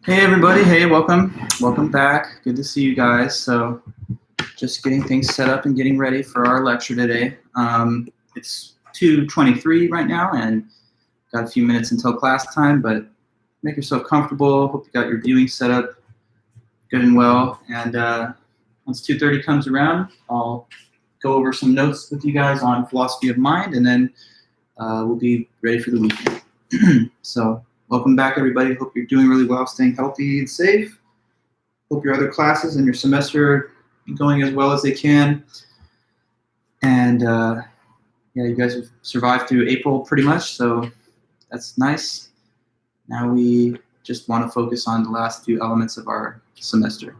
Hey everybody, hey, welcome back. Good to see you guys. So just getting things set up and getting ready for our lecture today. It's 2:23 right now and got a few minutes until class time, but make yourself comfortable. Hope you got your viewing set up good and well. And once 2:30 comes around, I'll go over some notes with you guys on philosophy of mind, and then we'll be ready for the weekend. So welcome back, everybody. Hope you're doing really well, staying healthy and safe. Hope your other classes and your semester are going as well as they can. And yeah, you guys have survived through April pretty much, so that's nice. Now we just want to focus on the last few elements of our semester.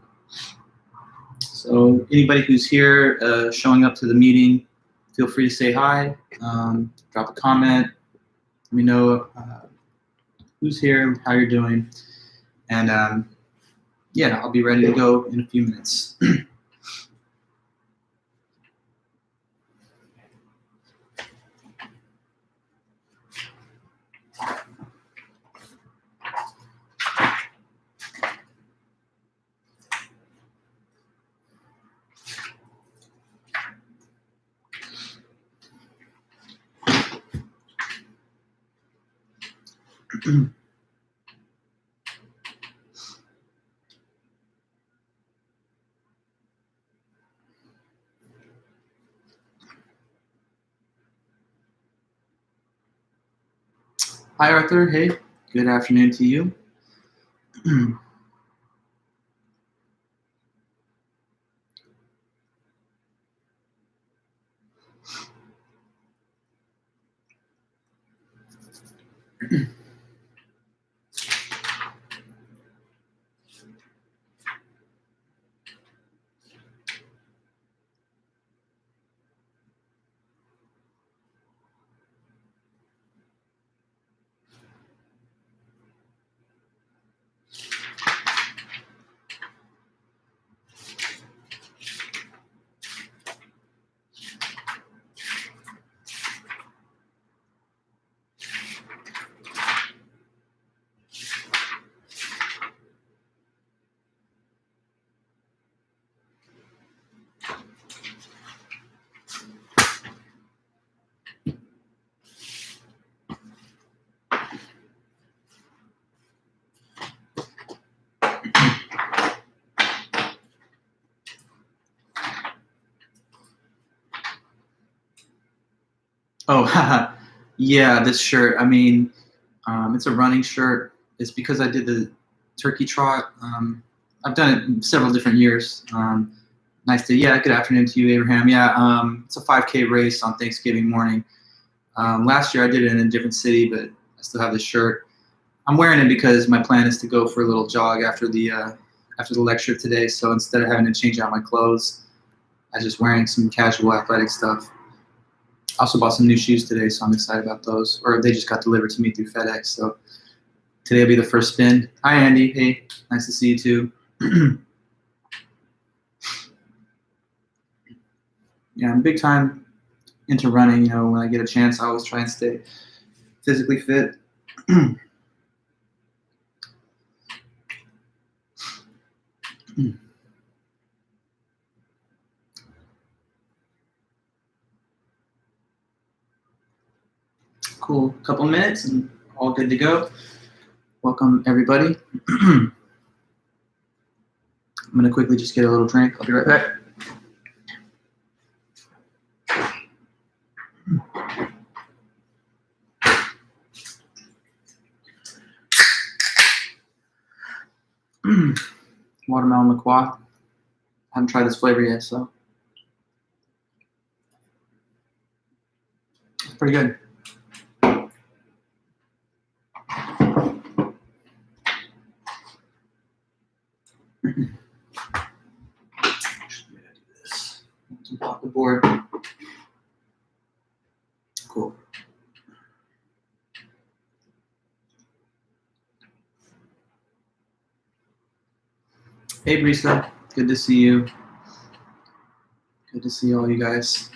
So anybody who's here showing up to the meeting, feel free to say hi, drop a comment, let me know who's here, how you're doing, and yeah, I'll be ready to go in a few minutes. Hi, Arthur. Hey, good afternoon to you. Oh, haha. Yeah, this shirt. I mean, it's a running shirt. It's because I did the turkey trot. I've done it several different years. Nice to, yeah, good afternoon to you, Abraham. Yeah, it's a 5K race on Thanksgiving morning. Last year I did it in a different city, but I still have this shirt. I'm wearing it because my plan is to go for a little jog after the lecture today. So instead of having to change out my clothes, I'm just wearing some casual athletic stuff. I also bought some new shoes today, so I'm excited about those. Or they just got delivered to me through FedEx, so today will be the first spin. Hi, Andy. Hey, nice to see you too. Yeah, I'm big time into running. You know, when I get a chance, I always try and stay physically fit. Cool. Couple minutes and all good to go. Welcome, everybody. I'm going to quickly just get a little drink. I'll be right back. Watermelon liqueur. I haven't tried this flavor yet, so it's pretty good. To block the board. Cool. Hey, Brisa. Good to see you. Good to see all you guys.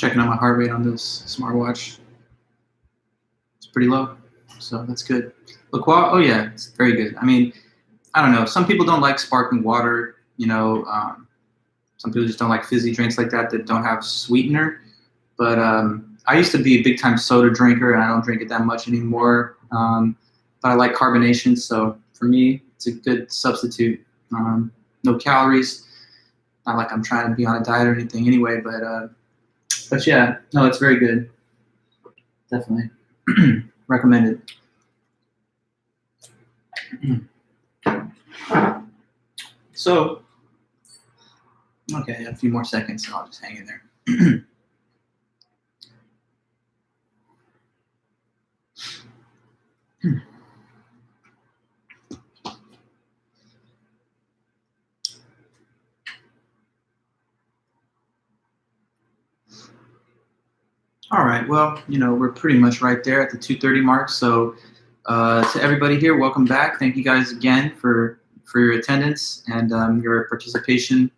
checking out my heart rate on this smartwatch. It's pretty low, so that's good. LaCroix, oh yeah, it's very good. I mean, I don't know. Some people don't like sparkling water. You know, some people just don't like fizzy drinks like that don't have sweetener. But I used to be a big time soda drinker, and I don't drink it that much anymore. But I like carbonation, so for me, it's a good substitute. No calories. Not like I'm trying to be on a diet or anything anyway, but yeah, no, it's very good. Definitely recommended. So, okay, a few more seconds, and I'll just hang in there. All right, well, you know, we're pretty much right there at the 2:30 mark. So to everybody here, welcome back. Thank you guys again for your attendance and your participation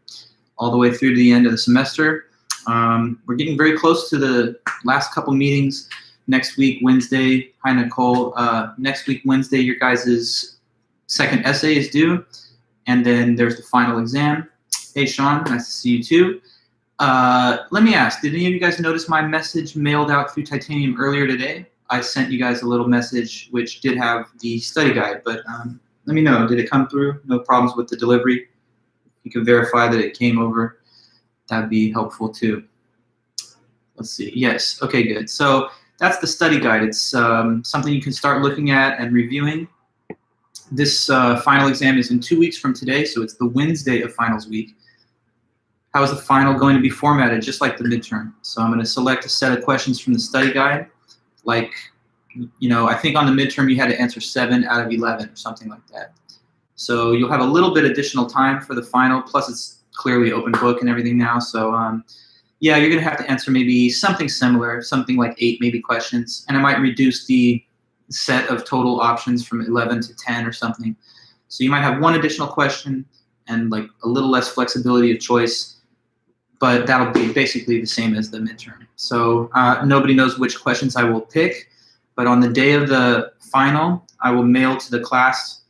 all the way through to the end of the semester. We're getting very close to the last couple meetings. Next week, Wednesday, hi Nicole, next week, Wednesday, your guys' second essay is due. And then there's the final exam. Hey, Sean, nice to see you too. Let me ask, did any of you guys notice my message mailed out through Titanium earlier today? I sent you guys a little message which did have the study guide, but let me know, did it come through? No problems with the delivery? You can verify that it came over. That'd be helpful too. Let's see, yes, okay, good. So that's the study guide. It's something you can start looking at and reviewing. This final exam is in 2 weeks from today, so it's the Wednesday of finals week. How is the final going to be formatted? Just like the midterm. So I'm going to select a set of questions from the study guide. Like, you know, I think on the midterm you had to answer 7 out of 11 or something like that. So you'll have a little bit additional time for the final, plus it's clearly open book and everything now. So yeah, you're going to have to answer maybe something similar, something like 8 maybe questions. And I might reduce the set of total options from 11 to 10 or something. So you might have 1 additional question and like a little less flexibility of choice, but that'll be basically the same as the midterm. So nobody knows which questions I will pick, but on the day of the final, I will mail to the class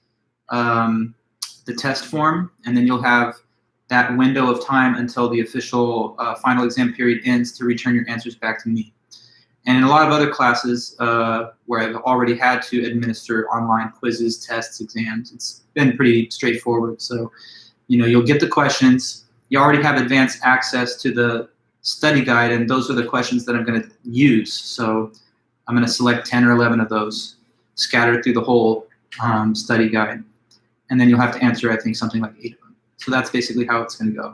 the test form, and then you'll have that window of time until the official final exam period ends to return your answers back to me. And in a lot of other classes where I've already had to administer online quizzes, tests, exams, it's been pretty straightforward. So, you know, you'll get the questions. You already have advanced access to the study guide, and those are the questions that I'm going to use. So I'm going to select 10 or 11 of those scattered through the whole study guide. And then you'll have to answer, I think, something like 8 of them. So that's basically how it's going to go.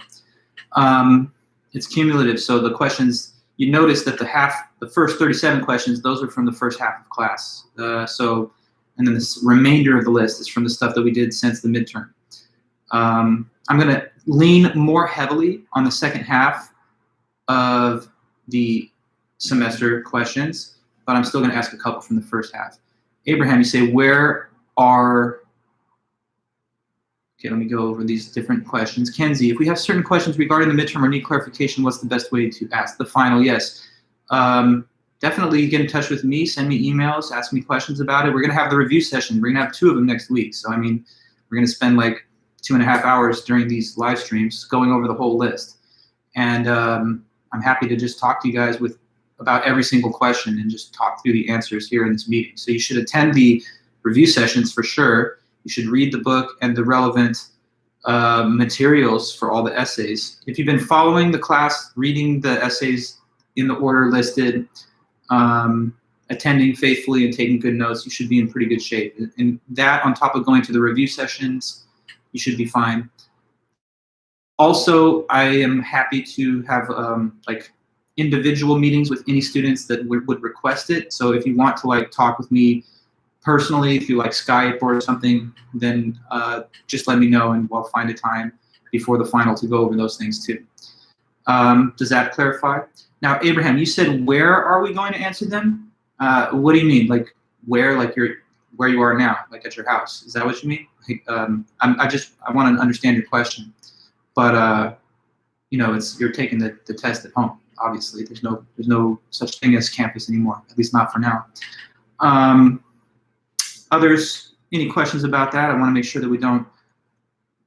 It's cumulative. So the questions, you notice that the first 37 questions, those are from the first half of class. And then the remainder of the list is from the stuff that we did since the midterm. I'm going to lean more heavily on the second half of the semester questions, but I'm still going to ask a couple from the first half. Abraham, you say, where are, okay, let me go over these different questions. Kenzie, if we have certain questions regarding the midterm or need clarification, what's the best way to ask? The final, yes. Definitely get in touch with me, send me emails, ask me questions about it. We're going to have the review session. We're going to have 2 of them next week. So, I mean, we're going to spend like 2.5 hours during these live streams going over the whole list. And I'm happy to just talk to you guys about every single question and just talk through the answers here in this meeting. So you should attend the review sessions for sure. You should read the book and the relevant materials for all the essays. If you've been following the class, reading the essays in the order listed, attending faithfully and taking good notes, you should be in pretty good shape. And that on top of going to the review sessions, you should be fine. Also, I am happy to have like individual meetings with any students that would request it. So if you want to like talk with me personally through like Skype or something, then just let me know and we'll find a time before the final to go over those things too. Does that clarify? Now, Abraham, you said where are we going to answer them? What do you mean? Like where? Like where you are now, like at your house? Is that what you mean? Like, I want to understand your question, but you know, you're taking the test at home. obviously. There's no such thing as campus anymore, at least not for now. Others, any questions about that? I want to make sure that we don't,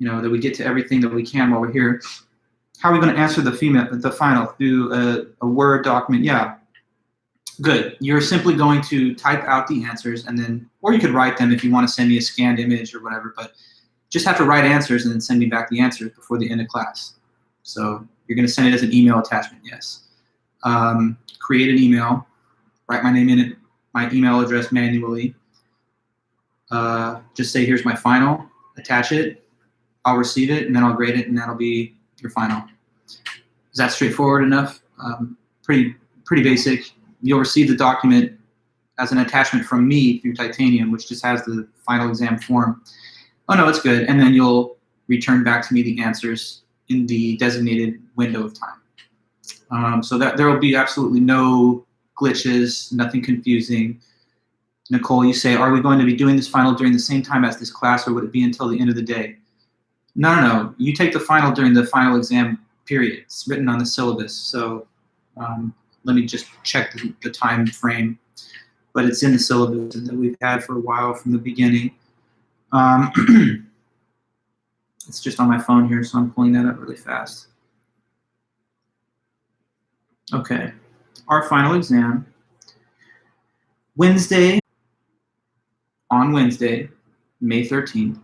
that we get to everything that we can while we're here. How are we going to answer the final? Through a Word document? Yeah. Good. You're simply going to type out the answers and then, or you could write them if you want to send me a scanned image or whatever, but just have to write answers and then send me back the answers before the end of class. So you're going to send it as an email attachment, yes. Create an email, write my name in it, my email address manually. Just say, here's my final, attach it, I'll receive it, and then I'll grade it, and that'll be your final. Is that straightforward enough? Pretty basic. You'll receive the document as an attachment from me through Titanium, which just has the final exam form. Oh no, it's good. And then you'll return back to me the answers in the designated window of time. So that there will be absolutely no glitches, nothing confusing. Nicole, you say, are we going to be doing this final during the same time as this class, or would it be until the end of the day? No. You take the final during the final exam period. It's written on the syllabus. So let me just check the time frame. But it's in the syllabus that we've had for a while from the beginning. It's just on my phone here, so I'm pulling that up really fast. Okay, our final exam, on Wednesday, May 13th,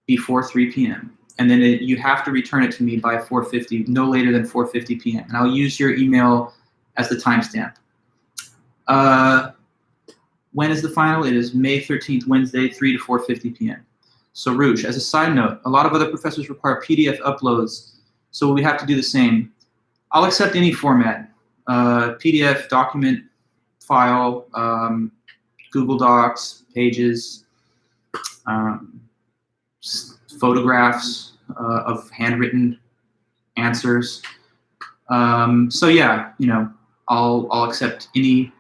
before 3 p.m. And then you have to return it to me by 4:50, no later than 4:50 p.m. And I'll use your email as the timestamp. When is the final? It is May 13th, Wednesday, 3 to 4:50 p.m. So Ruch, as a side note, a lot of other professors require PDF uploads, so we have to do the same. I'll accept any format, PDF, document, file, Google Docs, pages, photographs of handwritten answers. So yeah, I'll accept any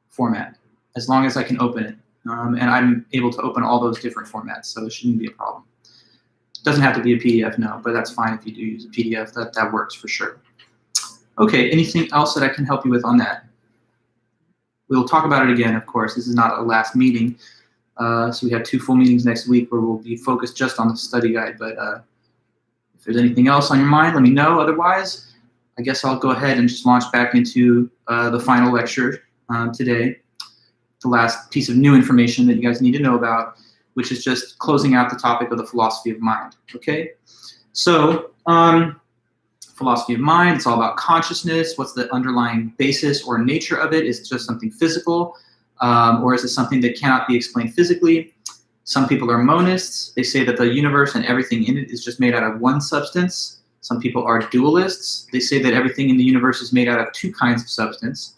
format as long as I can open it. And I'm able to open all those different formats, so it shouldn't be a problem. It doesn't have to be a PDF, no, but that's fine if you do use a PDF. That works for sure. Okay, anything else that I can help you with on that? We'll talk about it again, of course. This is not a last meeting. So we have 2 full meetings next week where we'll be focused just on the study guide. But if there's anything else on your mind, let me know. Otherwise, I guess I'll go ahead and just launch back into the final lecture today. The last piece of new information that you guys need to know about, which is just closing out the topic of the philosophy of mind. Okay? So, philosophy of mind, it's all about consciousness. What's the underlying basis or nature of it? Is it just something physical? Or is it something that cannot be explained physically? Some people are monists. They say that the universe and everything in it is just made out of one substance. Some people are dualists. They say that everything in the universe is made out of 2 kinds of substance.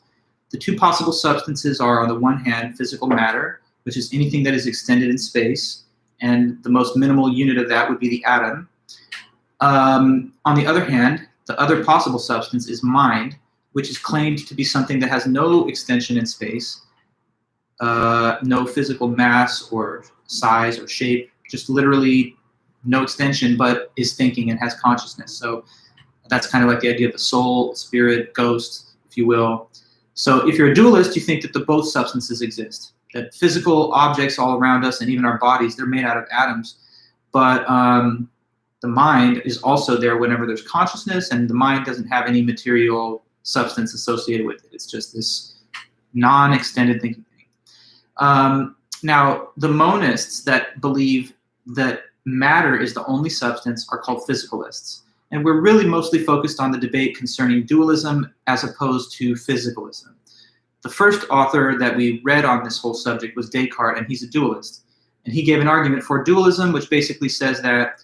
The 2 possible substances are, on the one hand, physical matter, which is anything that is extended in space, and the most minimal unit of that would be the atom. On the other hand, the other possible substance is mind, which is claimed to be something that has no extension in space, no physical mass or size or shape, just literally no extension, but is thinking and has consciousness. So that's kind of like the idea of the soul, spirit, ghost, if you will. So if you're a dualist, you think that both substances exist, that physical objects all around us and even our bodies, they're made out of atoms. But the mind is also there whenever there's consciousness, and the mind doesn't have any material substance associated with it. It's just this non-extended thinking thing. Now, the monists that believe that matter is the only substance are called physicalists. And we're really mostly focused on the debate concerning dualism as opposed to physicalism. The first author that we read on this whole subject was Descartes, and he's a dualist. And he gave an argument for dualism, which basically says that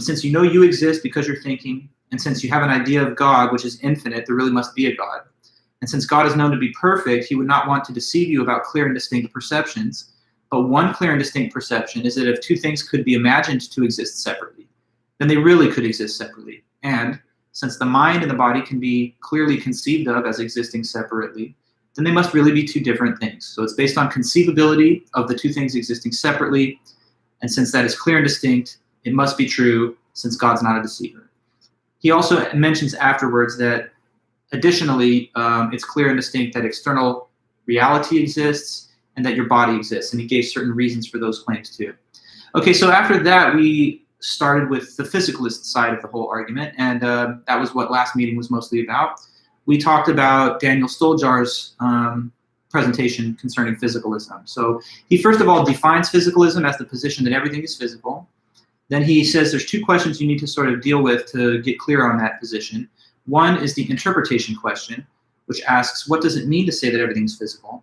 since you know you exist because you're thinking, and since you have an idea of God, which is infinite, there really must be a God. And since God is known to be perfect, he would not want to deceive you about clear and distinct perceptions. But one clear and distinct perception is that if 2 things could be imagined to exist separately, then they really could exist separately. And since the mind and the body can be clearly conceived of as existing separately, then they must really be 2 different things. So it's based on conceivability of the 2 things existing separately. And since that is clear and distinct, it must be true since God's not a deceiver. He also mentions afterwards that additionally, it's clear and distinct that external reality exists and that your body exists. And he gave certain reasons for those claims too. Okay, so after that, we started with the physicalist side of the whole argument, and that was what last meeting was mostly about. We talked about Daniel Stoljar's presentation concerning physicalism. So he first of all defines physicalism as the position that everything is physical. Then he says there's two questions you need to sort of deal with to get clear on that position. One is the interpretation question, which asks, what does it mean to say that everything is physical?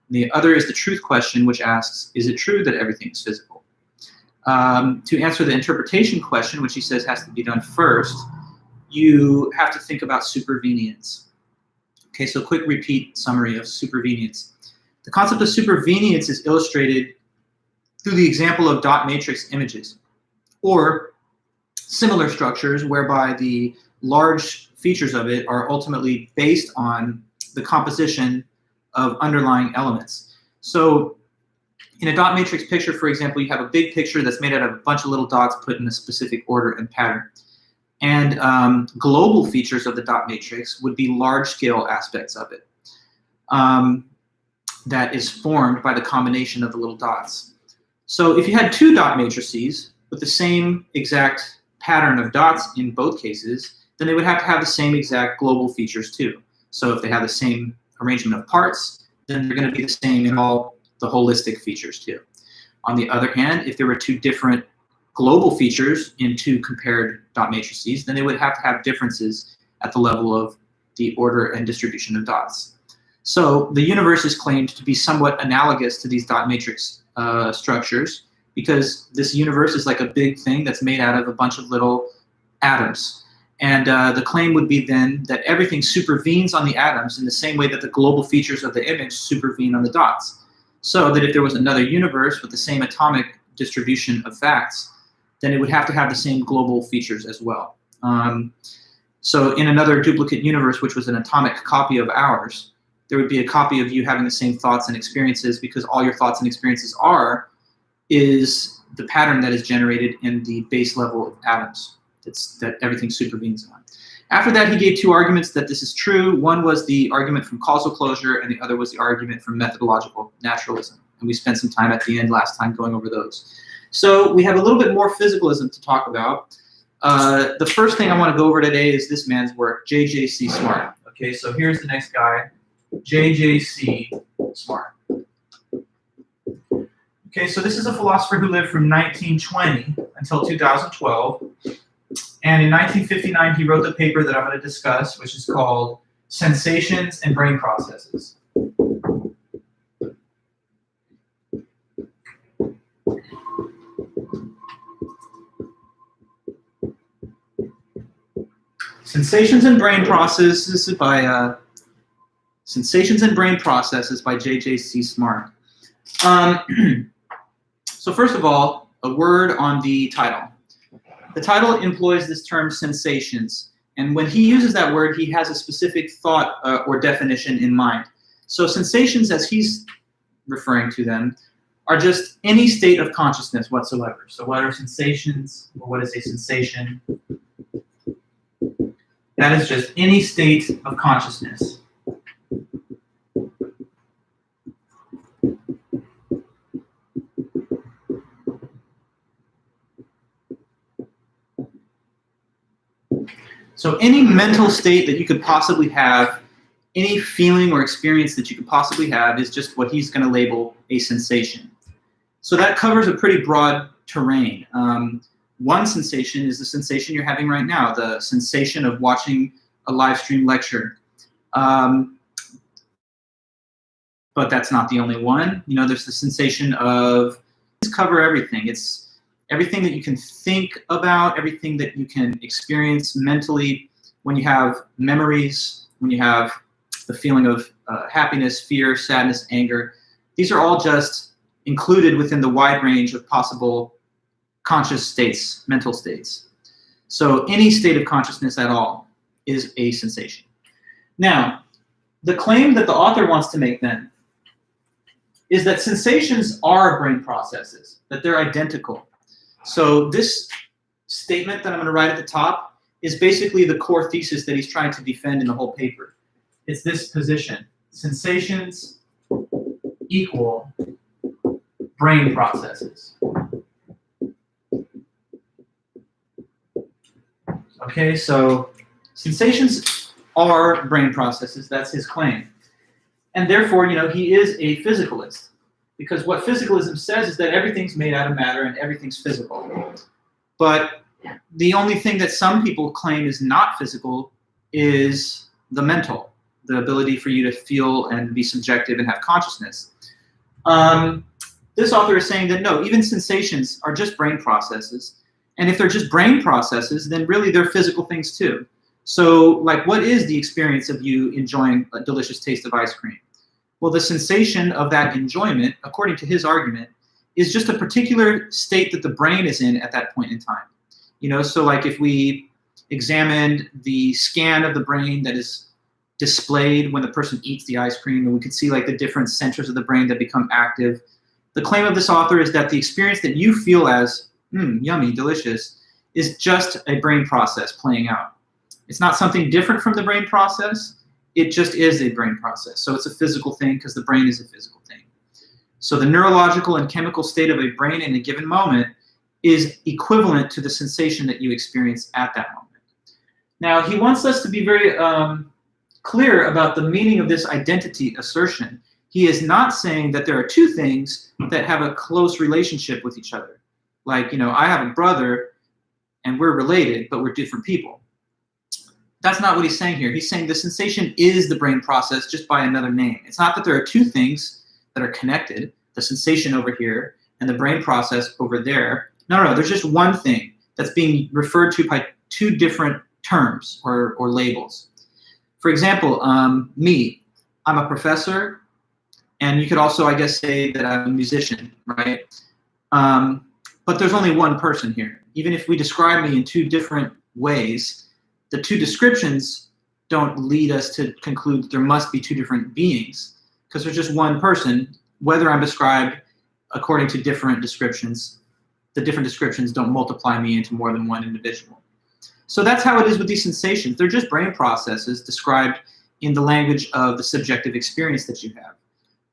And the other is the truth question, which asks, is it true that everything is physical? To answer the interpretation question, which he says has to be done first, you have to think about supervenience. Okay, so quick repeat summary of supervenience. The concept of supervenience is illustrated through the example of dot matrix images, or similar structures whereby the large features of it are ultimately based on the composition of underlying elements. So in a dot matrix picture, for example, you have a big picture that's made out of a bunch of little dots put in a specific order and pattern. And global features of the dot matrix would be large-scale aspects of it that is formed by the combination of the little dots. So if you had two dot matrices with the same exact pattern of dots in both cases, then they would have to have the same exact global features too. So if they have the same arrangement of parts, then they're going to be the same in all the holistic features too. On the other hand, if there were two different global features in two compared dot matrices, then they would have to have differences at the level of the order and distribution of dots. So the universe is claimed to be somewhat analogous to these dot matrix structures, because this universe is like a big thing that's made out of a bunch of little atoms. And the claim would be then that everything supervenes on the atoms in the same way that the global features of the image supervene on the dots. So that if there was another universe with the same atomic distribution of facts, then it would have to have the same global features as well. So in another duplicate universe, which was an atomic copy of ours, there would be a copy of you having the same thoughts and experiences, because all your thoughts and experiences is the pattern that is generated in the base level of atoms that everything supervenes on. After that, he gave two arguments that this is true. One was the argument from causal closure, and the other was the argument from methodological naturalism. And we spent some time at the end last time going over those. So we have a little bit more physicalism to talk about. The first thing I want to go over today is this man's work, J.J.C. Smart. Okay, so here's the next guy, J.J.C. Smart. Okay, so this is a philosopher who lived from 1920 until 2012. And in 1959, he wrote the paper that I'm going to discuss, which is called Sensations and Brain Processes. Sensations and Brain Processes by J.J.C. Smart. So first of all, a word on the title. The title employs this term sensations, and when he uses that word, he has a specific thought or definition in mind. So sensations, as he's referring to them, are just any state of consciousness whatsoever. So what are sensations, or what is a sensation? That is just any state of consciousness. So any mental state that you could possibly have, any feeling or experience that you could possibly have is just what he's going to label a sensation. So that covers a pretty broad terrain. One sensation is the sensation you're having right now, the sensation of watching a live stream lecture. But that's not the only one. You know, there's the sensation of cover everything. It's everything that you can think about, everything that you can experience mentally when you have memories, when you have the feeling of happiness, fear, sadness, anger. These are all just included within the wide range of possible conscious states, mental states. So any state of consciousness at all is a sensation. Now, the claim that the author wants to make then is that sensations are brain processes, that they're identical. So this statement that I'm going to write at the top is basically the core thesis that he's trying to defend in the whole paper. It's this position. Sensations equal brain processes. Okay, so sensations are brain processes. That's his claim. And therefore, he is a physicalist. Because what physicalism says is that everything's made out of matter and everything's physical. But the only thing that some people claim is not physical is the mental, the ability for you to feel and be subjective and have consciousness. This author is saying that no, even sensations are just brain processes. And if they're just brain processes, then really they're physical things too. So, like, what is the experience of you enjoying a delicious taste of ice cream? Well, the sensation of that enjoyment, according to his argument, is just a particular state that the brain is in at that point in time. So like if we examined the scan of the brain that is displayed when the person eats the ice cream, and we could see like the different centers of the brain that become active. The claim of this author is that the experience that you feel as yummy, delicious, is just a brain process playing out. It's not something different from the brain process. It just is a brain process. So it's a physical thing because the brain is a physical thing. So the neurological and chemical state of a brain in a given moment is equivalent to the sensation that you experience at that moment. Now, he wants us to be very clear about the meaning of this identity assertion. He is not saying that there are two things that have a close relationship with each other. Like, I have a brother and we're related, but we're different people. That's not what he's saying here. He's saying the sensation is the brain process just by another name. It's not that there are two things that are connected, the sensation over here and the brain process over there. No, there's just one thing that's being referred to by two different terms or labels. For example, me, I'm a professor, and you could also, I guess, say that I'm a musician, right? But there's only one person here. Even if we describe me in two different ways, the two descriptions don't lead us to conclude that there must be two different beings, because there's just one person. Whether I'm described according to different descriptions, the different descriptions don't multiply me into more than one individual. So that's how it is with these sensations. They're just brain processes described in the language of the subjective experience that you have,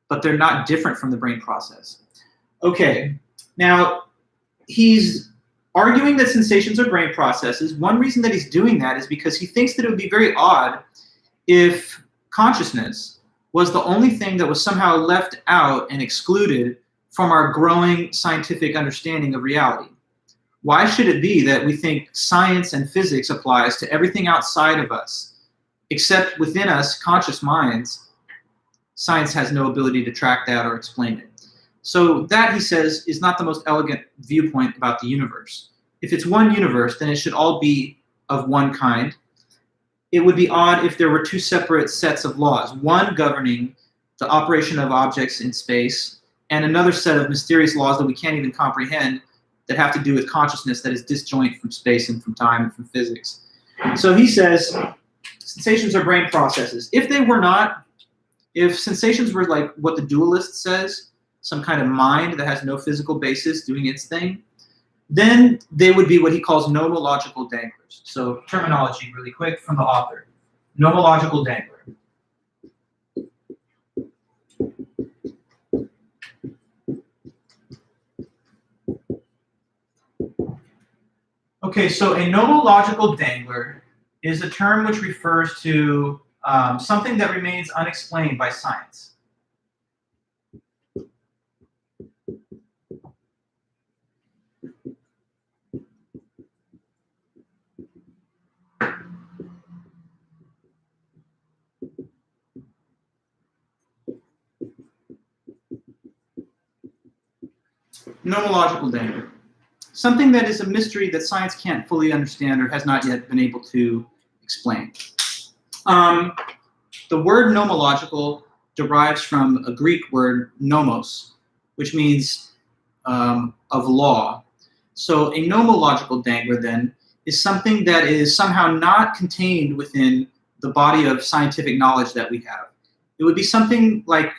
but they're not different from the brain process. Okay, now he's arguing that sensations are brain processes. One reason that he's doing that is because he thinks that it would be very odd if consciousness was the only thing that was somehow left out and excluded from our growing scientific understanding of reality. Why should it be that we think science and physics applies to everything outside of us, except within us, conscious minds, science has no ability to track that or explain it? So that, he says, is not the most elegant viewpoint about the universe. If it's one universe, then it should all be of one kind. It would be odd if there were two separate sets of laws, one governing the operation of objects in space, and another set of mysterious laws that we can't even comprehend that have to do with consciousness that is disjoint from space and from time and from physics. So he says sensations are brain processes. If they were not, if sensations were like what the dualist says, some kind of mind that has no physical basis doing its thing, then they would be what he calls nomological danglers. So terminology really quick from the author. Nomological dangler. Okay, so a nomological dangler is a term which refers to something that remains unexplained by science. Nomological dangler. Something that is a mystery that science can't fully understand or has not yet been able to explain. The word nomological derives from a Greek word nomos, which means of law. So a nomological dangler then is something that is somehow not contained within the body of scientific knowledge that we have. It would be something like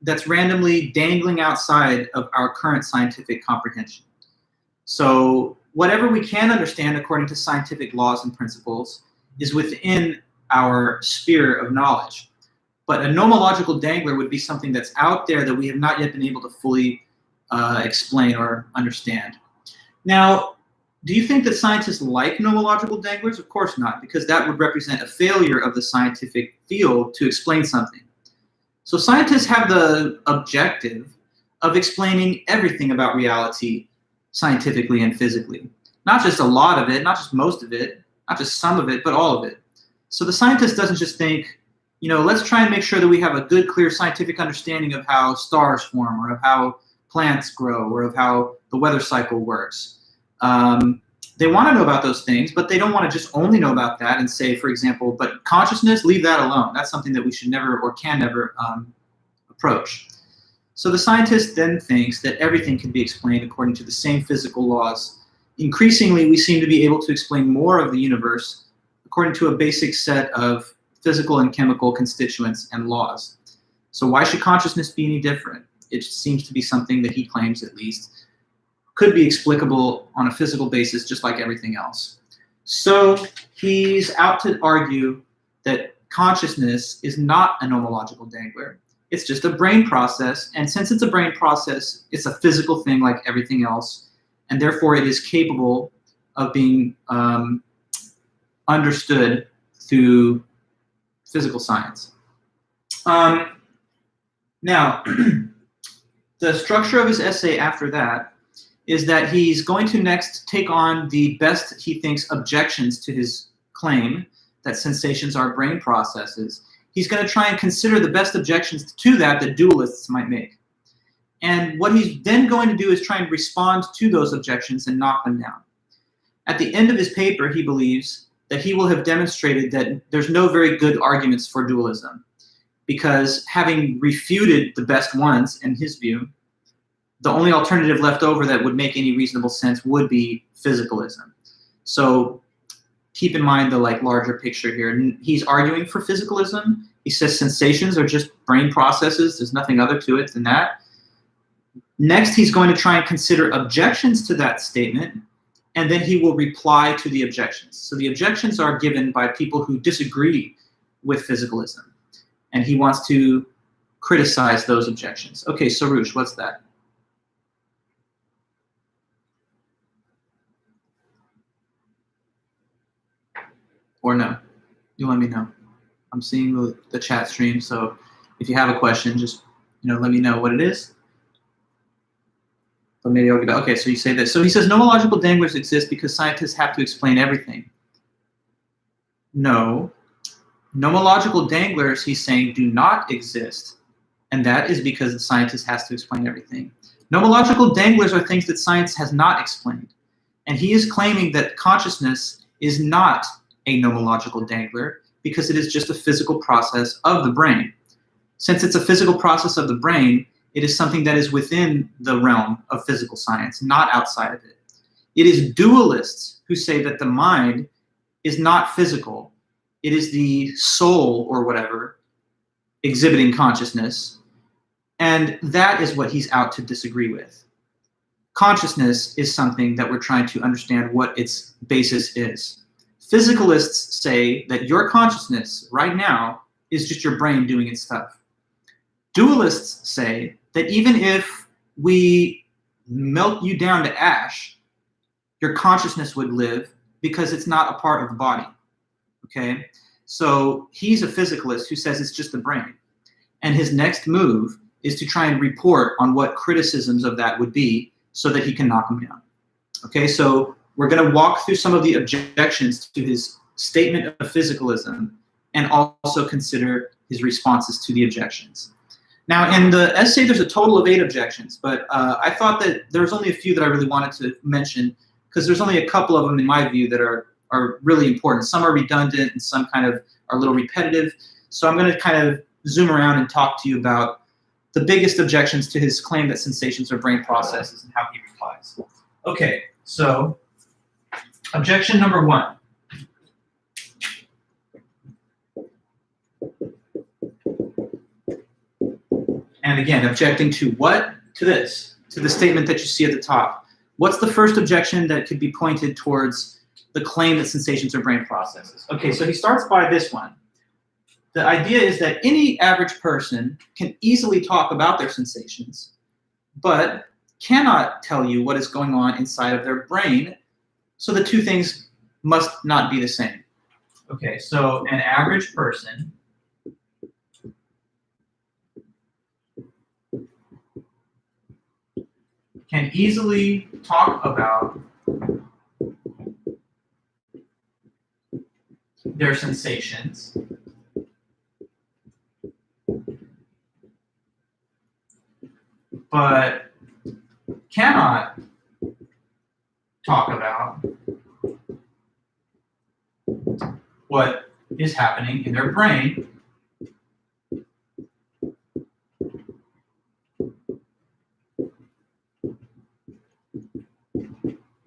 that's randomly dangling outside of our current scientific comprehension. So whatever we can understand according to scientific laws and principles is within our sphere of knowledge. But a nomological dangler would be something that's out there that we have not yet been able to fully explain or understand. Now, do you think that scientists like nomological danglers? Of course not, because that would represent a failure of the scientific field to explain something. So scientists have the objective of explaining everything about reality scientifically and physically. Not just a lot of it, not just most of it, not just some of it, but all of it. So the scientist doesn't just think, let's try and make sure that we have a good, clear scientific understanding of how stars form, or of how plants grow, or of how the weather cycle works. They want to know about those things, but they don't want to just only know about that and say, for example, but consciousness, leave that alone. That's something that we should never or can never approach. So the scientist then thinks that everything can be explained according to the same physical laws. Increasingly, we seem to be able to explain more of the universe according to a basic set of physical and chemical constituents and laws. So why should consciousness be any different? It seems to be something that he claims, at least, could be explicable on a physical basis just like everything else. So he's out to argue that consciousness is not a nomological dangler. It's just a brain process, and since it's a brain process, it's a physical thing like everything else, and therefore it is capable of being understood through physical science. Now, the structure of his essay after that is that he's going to next take on the best, he thinks, objections to his claim that sensations are brain processes. He's going to try and consider the best objections to that dualists might make. And what he's then going to do is try and respond to those objections and knock them down. At the end of his paper, he believes that he will have demonstrated that there's no very good arguments for dualism, because having refuted the best ones, in his view, the only alternative left over that would make any reasonable sense would be physicalism. So keep in mind the larger picture here. He's arguing for physicalism. He says sensations are just brain processes. There's nothing other to it than that. Next, he's going to try and consider objections to that statement, and then he will reply to the objections. So the objections are given by people who disagree with physicalism, and he wants to criticize those objections. Okay, Sarush, what's that? Or no? You let me know. I'm seeing the chat stream, so if you have a question, just let me know what it is. But maybe I'll get back. Okay, so you say this. So he says nomological danglers exist because scientists have to explain everything. No. Nomological danglers, he's saying, do not exist, and that is because the scientist has to explain everything. Nomological danglers are things that science has not explained, and he is claiming that consciousness is not a nomological dangler because it is just a physical process of the brain. Since it's a physical process of the brain, it is something that is within the realm of physical science, not outside of it. It is dualists who say that the mind is not physical. It is the soul, or whatever, exhibiting consciousness, and that is what he's out to disagree with. Consciousness is something that we're trying to understand what its basis is. Physicalists say that your consciousness right now is just your brain doing its stuff. Dualists say that even if we melt you down to ash, your consciousness would live because it's not a part of the body. Okay? So he's a physicalist who says it's just the brain. And his next move is to try and report on what criticisms of that would be so that he can knock them down. Okay, so we're going to walk through some of the objections to his statement of physicalism and also consider his responses to the objections. Now, in the essay, there's a total of 8 objections, but I thought that there was only a few that I really wanted to mention because there's only a couple of them, in my view, that are really important. Some are redundant and some kind of are a little repetitive. So I'm going to kind of zoom around and talk to you about the biggest objections to his claim that sensations are brain processes and how he replies. Okay, so objection number 1. And again, objecting to what? To this, to the statement that you see at the top. What's the first objection that could be pointed towards the claim that sensations are brain processes? Okay, so he starts by this one. The idea is that any average person can easily talk about their sensations, but cannot tell you what is going on inside of their brain, so the two things must not be the same. Okay, so an average person can easily talk about their sensations, but cannot talk about what is happening in their brain.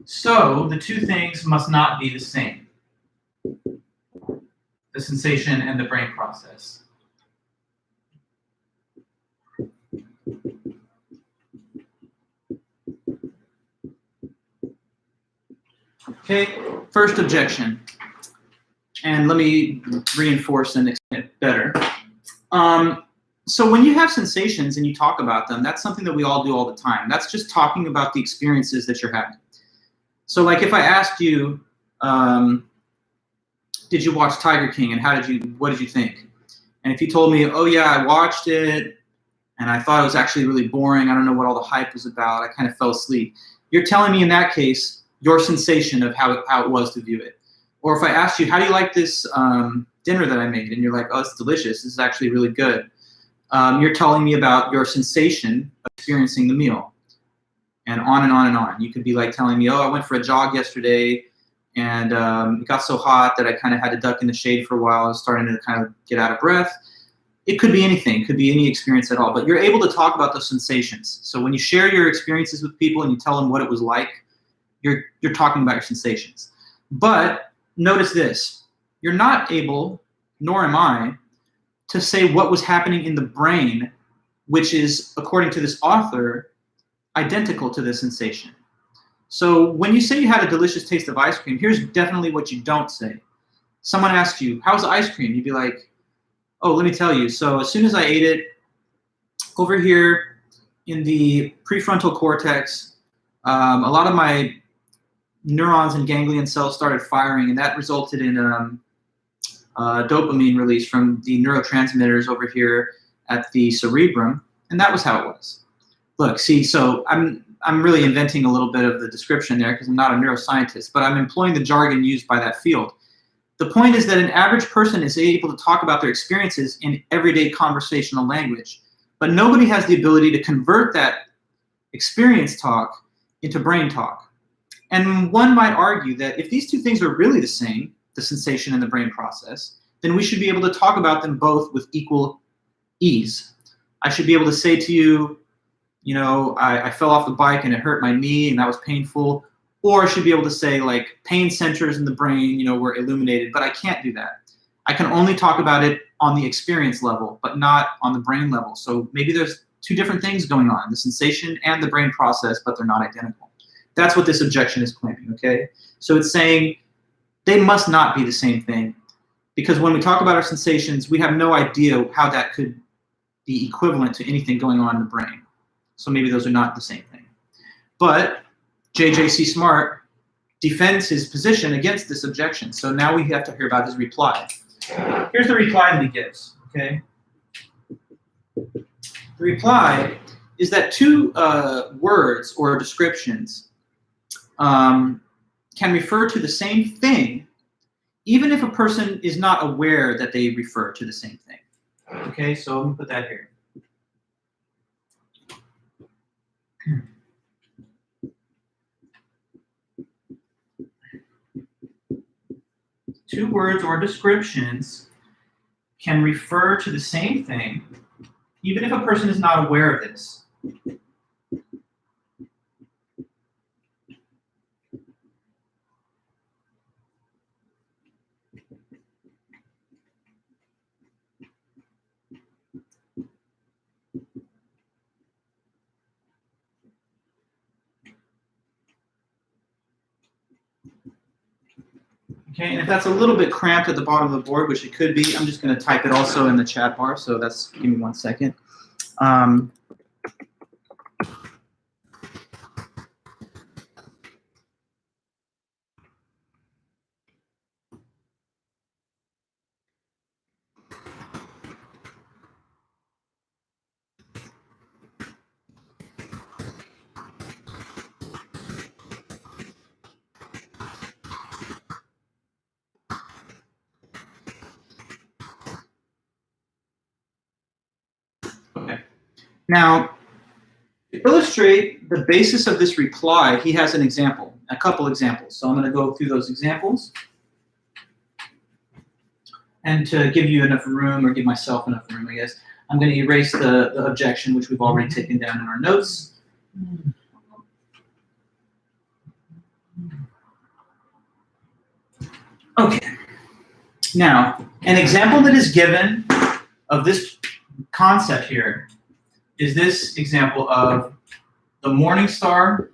So the two things must not be the same, the sensation and the brain process. Okay, first objection, and let me reinforce and explain it better. So when you have sensations and you talk about them, that's something that we all do all the time. That's just talking about the experiences that you're having. So like if I asked you, did you watch Tiger King and what did you think? And if you told me, oh yeah, I watched it and I thought it was actually really boring, I don't know what all the hype was about, I kind of fell asleep. You're telling me in that case, your sensation of how it was to view it. Or if I asked you, how do you like this dinner that I made? And you're like, oh, it's delicious, this is actually really good. You're telling me about your sensation of experiencing the meal. And on and on and on. You could be like telling me, oh, I went for a jog yesterday and it got so hot that I kind of had to duck in the shade for a while. I was starting to kind of get out of breath. It could be anything. It could be any experience at all. But you're able to talk about those sensations. So when you share your experiences with people and you tell them what it was like, you're talking about your sensations. But notice this. You're not able, nor am I, to say what was happening in the brain, which is, according to this author, identical to the sensation. So when you say you had a delicious taste of ice cream, here's definitely what you don't say. Someone asks you, how's the ice cream? You'd be like, oh, let me tell you. So as soon as I ate it, over here in the prefrontal cortex, a lot of my neurons and ganglion cells started firing, and that resulted in dopamine release from the neurotransmitters over here at the cerebrum, and that was how it was. Look, see, so I'm really inventing a little bit of the description there because I'm not a neuroscientist, but I'm employing the jargon used by that field. The point is that an average person is able to talk about their experiences in everyday conversational language, but nobody has the ability to convert that experience talk into brain talk. And one might argue that if these two things are really the same, the sensation and the brain process, then we should be able to talk about them both with equal ease. I should be able to say to you, you know, I fell off the bike and it hurt my knee and that was painful. Or I should be able to say like pain centers in the brain, you know, were illuminated, but I can't do that. I can only talk about it on the experience level, but not on the brain level. So maybe there's two different things going on, the sensation and the brain process, but they're not identical. That's what this objection is claiming, okay? So it's saying they must not be the same thing, because when we talk about our sensations, we have no idea how that could be equivalent to anything going on in the brain. So maybe those are not the same thing. But JJC Smart defends his position against this objection. So now we have to hear about his reply. Here's the reply that he gives, okay? The reply is that two words or descriptions can refer to the same thing, even if a person is not aware that they refer to the same thing. Okay, so let me put that here. Two words or descriptions can refer to the same thing, even if a person is not aware of this. Okay, and if that's a little bit cramped at the bottom of the board, which it could be, I'm just going to type it also in the chat bar. So give me 1 second. Okay. Now, to illustrate the basis of this reply, he has an example, a couple examples. So I'm going to go through those examples. And to give you enough room, or give myself enough room, I guess, I'm going to erase the objection, which we've already taken down in our notes. Okay. Now, an example that is given of this concept here is this example of the morning star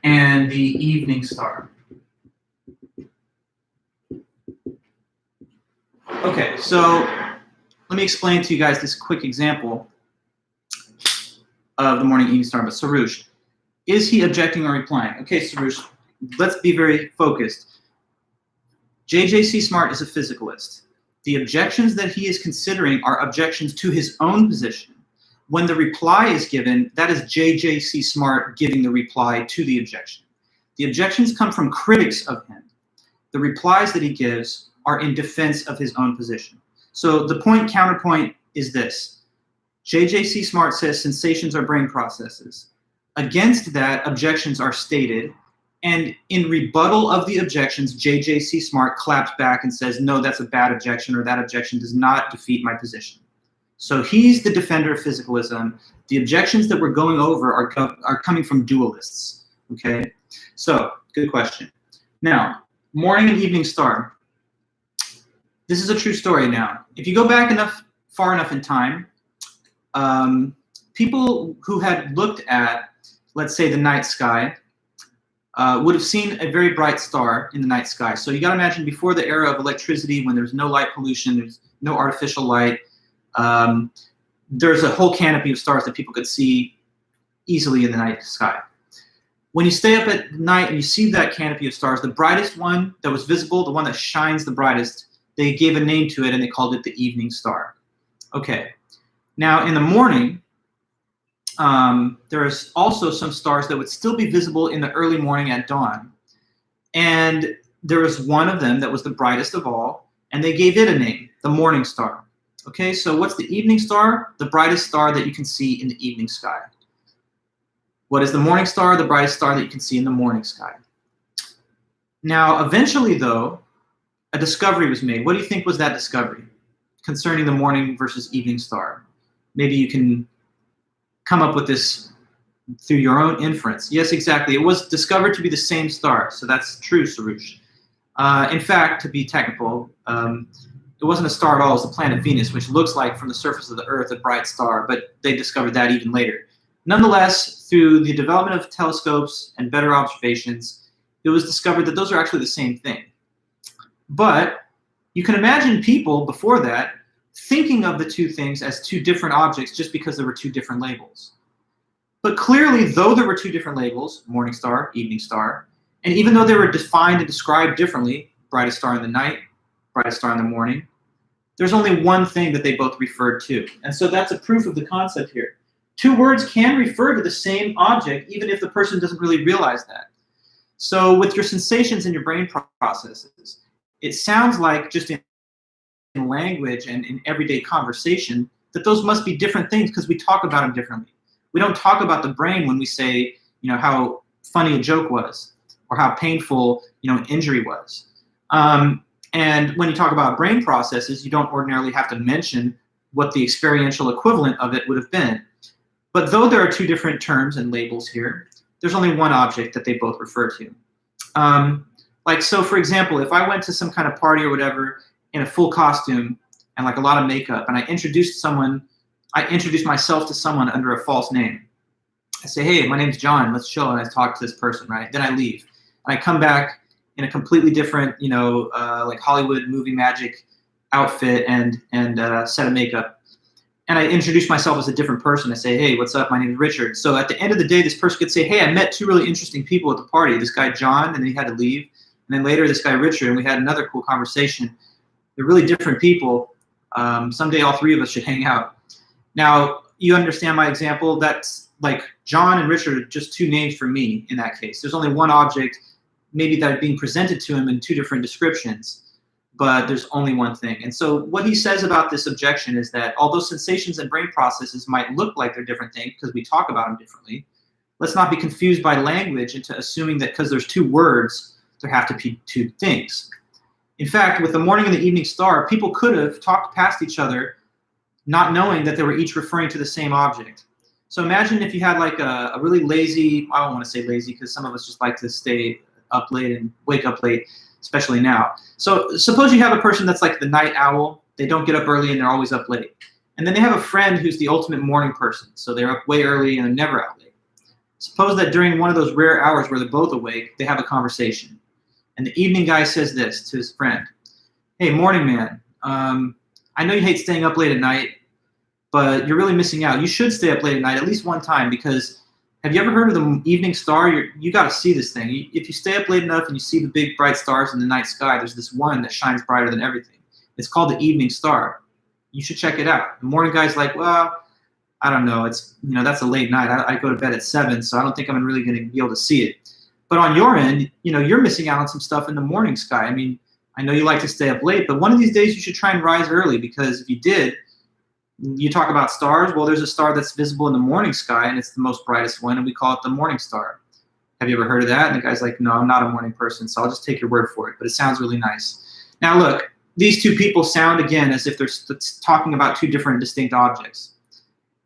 and the evening star. Okay, so let me explain to you guys this quick example of the morning evening star. But Sarush, is he objecting or replying? Okay, Sarush, let's be very focused. JJC Smart is a physicalist. The objections that he is considering are objections to his own position. When the reply is given, that is JJC Smart giving the reply to the objection. The objections come from critics of him. The replies that he gives are in defense of his own position. So the point counterpoint is this. JJC Smart says sensations are brain processes. Against that, objections are stated. And in rebuttal of the objections, JJC Smart claps back and says, no, that's a bad objection, or that objection does not defeat my position. So he's the defender of physicalism. The objections that we're going over are coming from dualists, okay? So, good question. Now, morning and evening star. This is a true story now. If you go back far enough in time, people who had looked at, let's say, the night sky, would have seen a very bright star in the night sky. So you got to imagine before the era of electricity, when there's no light pollution, there's no artificial light, there's a whole canopy of stars that people could see easily in the night sky. When you stay up at night and you see that canopy of stars, the brightest one that was visible, the one that shines the brightest, they gave a name to it and they called it the evening star. Okay. Now in the morning, there's also some stars that would still be visible in the early morning at dawn. And there was one of them that was the brightest of all, and they gave it a name, the morning star. Okay, so what's the evening star? The brightest star that you can see in the evening sky. What is the morning star? The brightest star that you can see in the morning sky. Now, eventually, though, a discovery was made. What do you think was that discovery concerning the morning versus evening star? Maybe you can come up with this through your own inference. Yes, exactly. It was discovered to be the same star, so that's true, Sarush. In fact, to be technical, it wasn't a star at all. It was the planet Venus, which looks like from the surface of the Earth a bright star, but they discovered that even later. Nonetheless, through the development of telescopes and better observations, it was discovered that those are actually the same thing. But you can imagine people before that thinking of the two things as two different objects just because there were two different labels. But clearly, though there were two different labels, morning star, evening star, and even though they were defined and described differently, brightest star in the night, brightest star in the morning, there's only one thing that they both referred to. And so that's a proof of the concept here. Two words can refer to the same object even if the person doesn't really realize that. So with your sensations and your brain processes, it sounds like just in language and in everyday conversation that those must be different things because we talk about them differently. We don't talk about the brain when we say, you know, how funny a joke was or how painful, you know, an injury was. And when you talk about brain processes, you don't ordinarily have to mention what the experiential equivalent of it would have been. But though there are two different terms and labels here, there's only one object that they both refer to. Like, so for example, if I went to some kind of party or whatever in a full costume and like a lot of makeup, and I introduced myself to someone under a false name, I say, hey, my name's John, let's chill, and I talk to this person, right? Then I leave. And I come back in a completely different, like Hollywood movie magic outfit and set of makeup. And I introduce myself as a different person. I say, hey, what's up? My name is Richard. So at the end of the day, this person could say, hey, I met two really interesting people at the party. This guy, John, and then he had to leave. And then later, this guy, Richard, and we had another cool conversation. They're really different people. Someday, all three of us should hang out. Now, you understand my example? That's like John and Richard are just two names for me in that case. There's only one object, maybe that being presented to him in two different descriptions, but there's only one thing. And so what he says about this objection is that although sensations and brain processes might look like they're different things because we talk about them differently, let's not be confused by language into assuming that because there's two words, there have to be two things. In fact, with the morning and the evening star, people could have talked past each other not knowing that they were each referring to the same object. So imagine if you had like a really lazy, I don't want to say lazy because some of us just like to stay up late and wake up late, especially now. So suppose you have a person that's like the night owl. They don't get up early and they're always up late. And then they have a friend who's the ultimate morning person. So they're up way early and they're never out late. Suppose that during one of those rare hours where they're both awake, they have a conversation. And the evening guy says this to his friend. Hey, morning man, I know you hate staying up late at night, but you're really missing out. You should stay up late at night at least one time because have you ever heard of the evening star? You got to see this thing. If you stay up late enough and you see the big bright stars in the night sky, there's this one that shines brighter than everything. It's called the evening star. You should check it out. The morning guy's like, well, I don't know. It's, that's a late night. I go to bed at 7, so I don't think I'm really going to be able to see it. But on your end, you're missing out on some stuff in the morning sky. I mean, I know you like to stay up late, but one of these days you should try and rise early because if you did, you talk about stars. Well, there's a star that's visible in the morning sky, and it's the most brightest one, and we call it the morning star. Have you ever heard of that? And the guy's like, no, I'm not a morning person, so I'll just take your word for it, but it sounds really nice. Now, look, these two people sound, again, as if they're talking about two different distinct objects.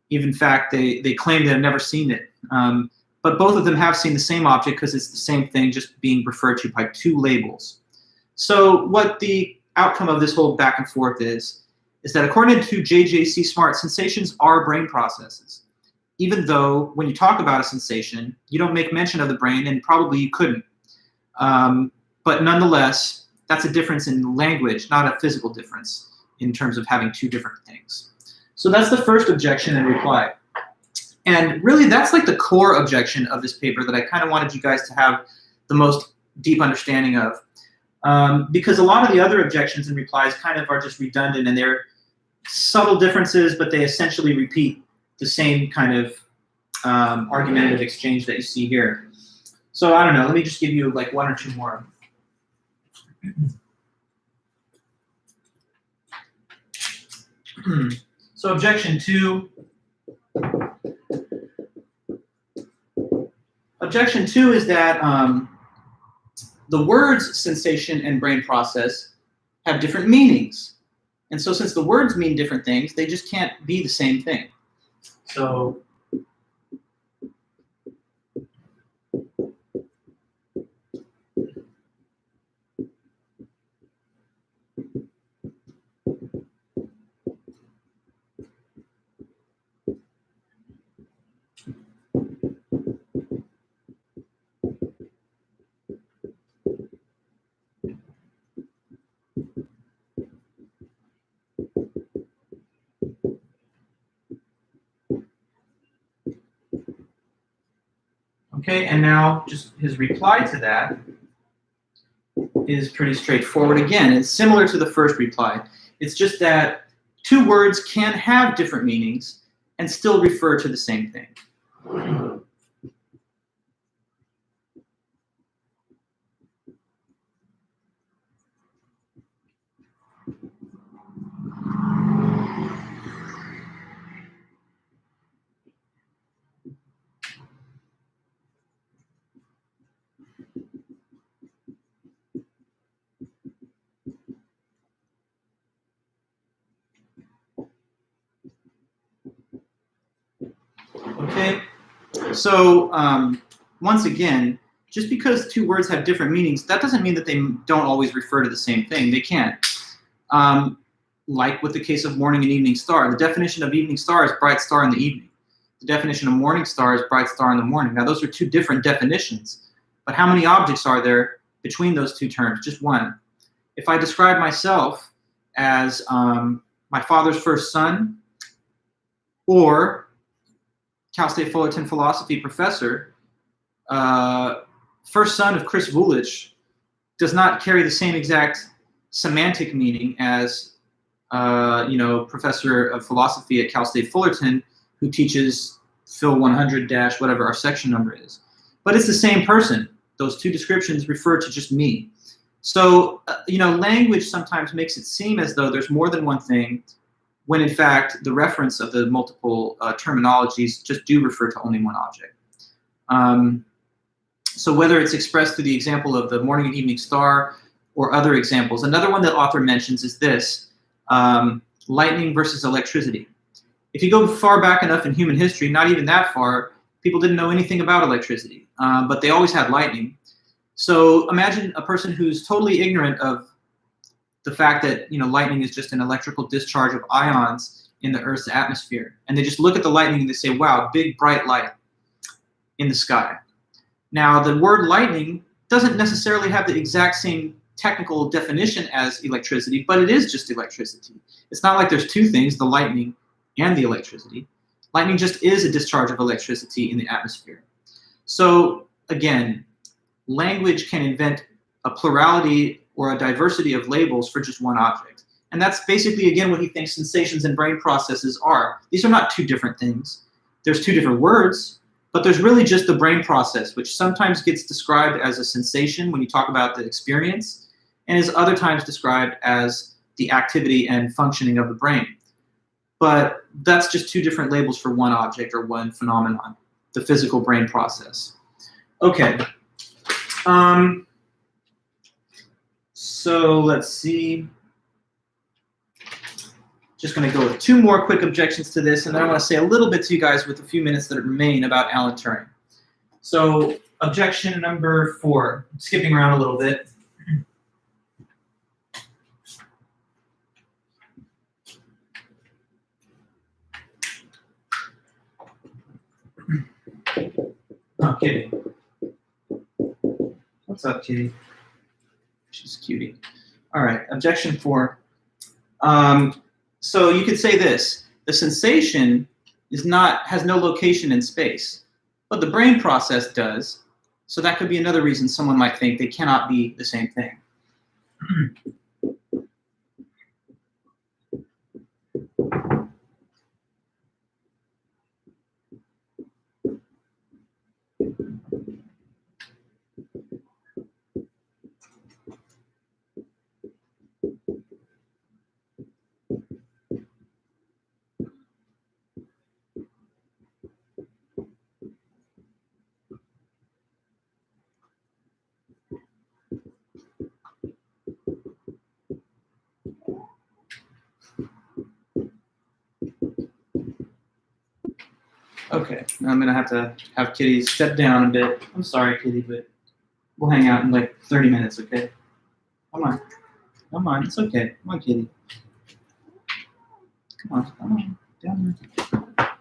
Even in fact, they claim they have never seen it. But both of them have seen the same object because it's the same thing, just being referred to by two labels. So what the outcome of this whole back and forth is that according to JJC Smart, sensations are brain processes. Even though when you talk about a sensation, you don't make mention of the brain, and probably you couldn't. But nonetheless, that's a difference in language, not a physical difference in terms of having two different things. So that's the first objection and reply. And really, that's like the core objection of this paper that I kind of wanted you guys to have the most deep understanding of. Because a lot of the other objections and replies kind of are just redundant, and they're subtle differences, but they essentially repeat the same kind of argumentative exchange that you see here. So I don't know, let me just give you like one or two more. So objection 2. Objection 2 is that the words sensation and brain process have different meanings. And so since the words mean different things, they just can't be the same thing. So okay, and now just his reply to that is pretty straightforward. Again, it's similar to the first reply. It's just that two words can have different meanings and still refer to the same thing. Okay, so once again, just because two words have different meanings, that doesn't mean that they don't always refer to the same thing. They can. Like with the case of morning and evening star. The definition of evening star is bright star in the evening. The definition of morning star is bright star in the morning. Now, those are two different definitions, but how many objects are there between those two terms? Just one. If I describe myself as my father's first son or Cal State Fullerton philosophy professor, first son of Chris Vulich does not carry the same exact semantic meaning as professor of philosophy at Cal State Fullerton who teaches Phil 100 dash whatever our section number is. But it's the same person. Those two descriptions refer to just me. So, language sometimes makes it seem as though there's more than one thing, when in fact the reference of the multiple terminologies just do refer to only one object. So whether it's expressed through the example of the morning and evening star or other examples, another one that author mentions is this, lightning versus electricity. If you go far back enough in human history, not even that far, people didn't know anything about electricity, but they always had lightning. So imagine a person who's totally ignorant of the fact that lightning is just an electrical discharge of ions in the Earth's atmosphere, and they just look at the lightning and they say, "Wow, big bright light in the sky." Now, the word lightning doesn't necessarily have the exact same technical definition as electricity, but it is just electricity. It's not like there's two things, the lightning and the electricity. Lightning just is a discharge of electricity in the atmosphere. So again, language can invent a plurality or a diversity of labels for just one object. And that's basically, again, what he thinks sensations and brain processes are. These are not two different things. There's two different words, but there's really just the brain process, which sometimes gets described as a sensation when you talk about the experience, and is other times described as the activity and functioning of the brain. But that's just two different labels for one object or one phenomenon, the physical brain process. Okay. So let's see. Just going to go with two more quick objections to this, and then I want to say a little bit to you guys with a few minutes that remain about Alan Turing. So objection number 4, skipping around a little bit. Oh, Kitty. What's up, Kitty? She's a cutie. All right, objection 4. So you could say this: the sensation has no location in space, but the brain process does. So that could be another reason someone might think they cannot be the same thing. Okay, I'm gonna have to have Kitty step down a bit. I'm sorry, Kitty, but we'll hang out in like 30 minutes, okay? Come on. Come on, it's okay. Come on, Kitty. Come on, down there.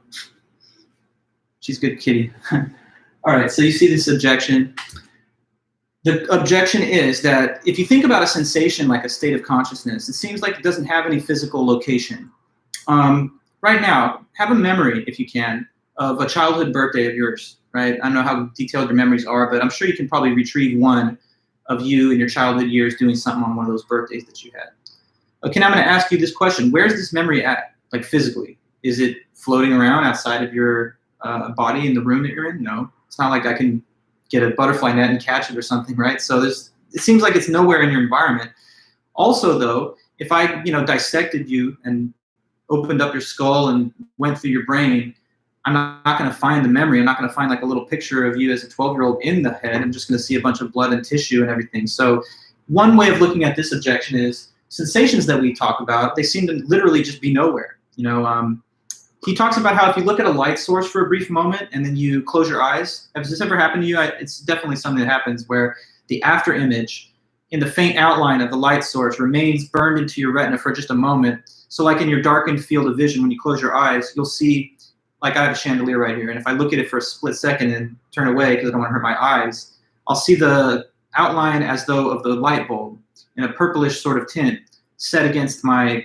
She's good, Kitty. All right, so you see this objection. The objection is that if you think about a sensation like a state of consciousness, it seems like it doesn't have any physical location. Right now, have a memory, if you can, of a childhood birthday of yours, right? I don't know how detailed your memories are, but I'm sure you can probably retrieve one of you in your childhood years doing something on one of those birthdays that you had. Okay, now I'm going to ask you this question. Where's this memory at, like physically? Is it floating around outside of your body in the room that you're in? No. It's not like I can get a butterfly net and catch it or something, right? So it seems like it's nowhere in your environment. Also, though, if I dissected you and opened up your skull and went through your brain, I'm not going to find the memory. I'm not going to find like a little picture of you as a 12-year-old in the head. I'm just going to see a bunch of blood and tissue and everything. So one way of looking at this objection is sensations that we talk about, they seem to literally just be nowhere. He talks about how if you look at a light source for a brief moment and then you close your eyes, has this ever happened to you? It's definitely something that happens where the after image in the faint outline of the light source remains burned into your retina for just a moment. So like in your darkened field of vision, when you close your eyes, you'll see like I have a chandelier right here, and if I look at it for a split second and turn away because I don't want to hurt my eyes, I'll see the outline as though of the light bulb in a purplish sort of tint set against my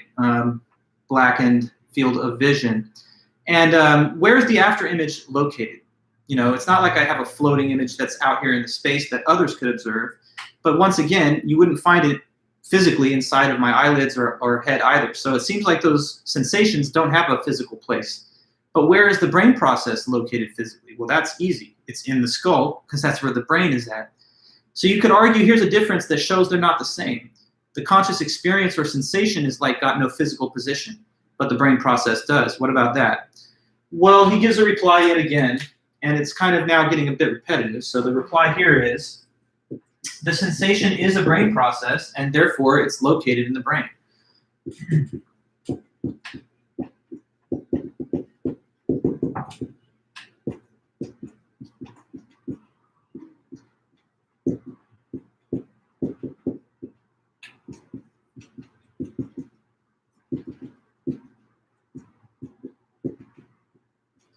blackened field of vision. And where is the after image located? You know, it's not like I have a floating image that's out here in the space that others could observe. But once again, you wouldn't find it physically inside of my eyelids or head either. So it seems like those sensations don't have a physical place. But where is the brain process located physically? Well, that's easy. It's in the skull, because that's where the brain is at. So you could argue here's a difference that shows they're not the same. The conscious experience or sensation is like got no physical position, but the brain process does. What about that? Well, he gives a reply yet again, and it's kind of now getting a bit repetitive. So the reply here is, the sensation is a brain process, and therefore it's located in the brain.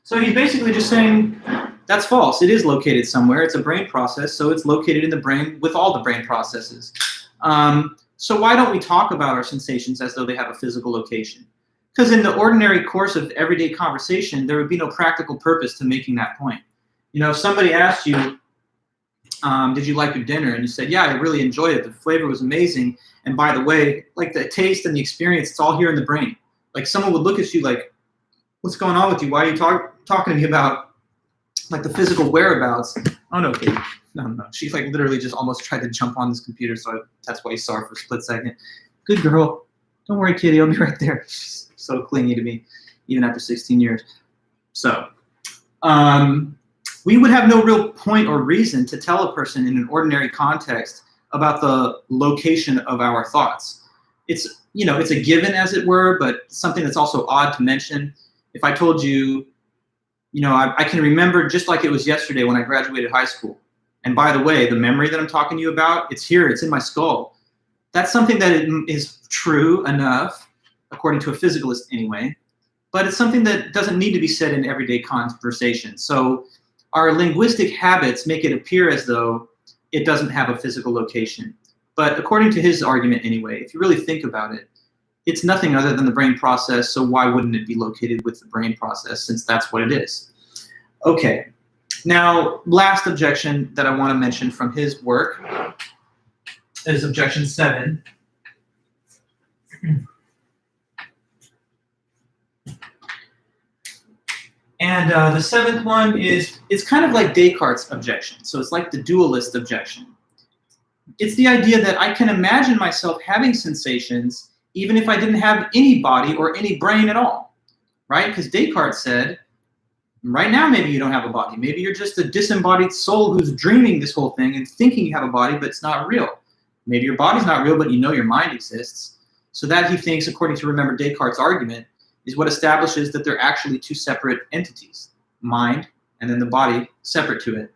So he's basically just saying, that's false. It is located somewhere. It's a brain process, so it's located in the brain with all the brain processes. So why don't we talk about our sensations as though they have a physical location? Because in the ordinary course of everyday conversation, there would be no practical purpose to making that point. You know, if somebody asked you, did you like your dinner? And you said, yeah, I really enjoyed it. The flavor was amazing. And by the way, like the taste and the experience, it's all here in the brain. Like someone would look at you like, what's going on with you? Why are you talking to me about like the physical whereabouts? Oh no, Katie. No. She like literally just almost tried to jump on this computer, so that's why you saw her for a split second. Good girl. Don't worry, Kitty. I'll be right there. She's so clingy to me, even after 16 years. So, we would have no real point or reason to tell a person in an ordinary context about the location of our thoughts. It's, you know, it's a given, as it were, but something that's also odd to mention. If I told you, you know, I can remember just like it was yesterday when I graduated high school. And by the way, the memory that I'm talking to you about, it's here, it's in my skull. That's something that is true enough, according to a physicalist anyway, but it's something that doesn't need to be said in everyday conversation. So our linguistic habits make it appear as though it doesn't have a physical location. But according to his argument anyway, if you really think about it, it's nothing other than the brain process, so why wouldn't it be located with the brain process, since that's what it is? Okay, now last objection that I want to mention from his work is objection 7. And the 7th one is, it's kind of like Descartes' objection, so it's like the dualist objection. It's the idea that I can imagine myself having sensations even if I didn't have any body or any brain at all, right? Because Descartes said, right now maybe you don't have a body. Maybe you're just a disembodied soul who's dreaming this whole thing and thinking you have a body, but it's not real. Maybe your body's not real, but you know your mind exists. So that, he thinks, according to Remember Descartes' argument, is what establishes that they're actually two separate entities, mind and then the body separate to it.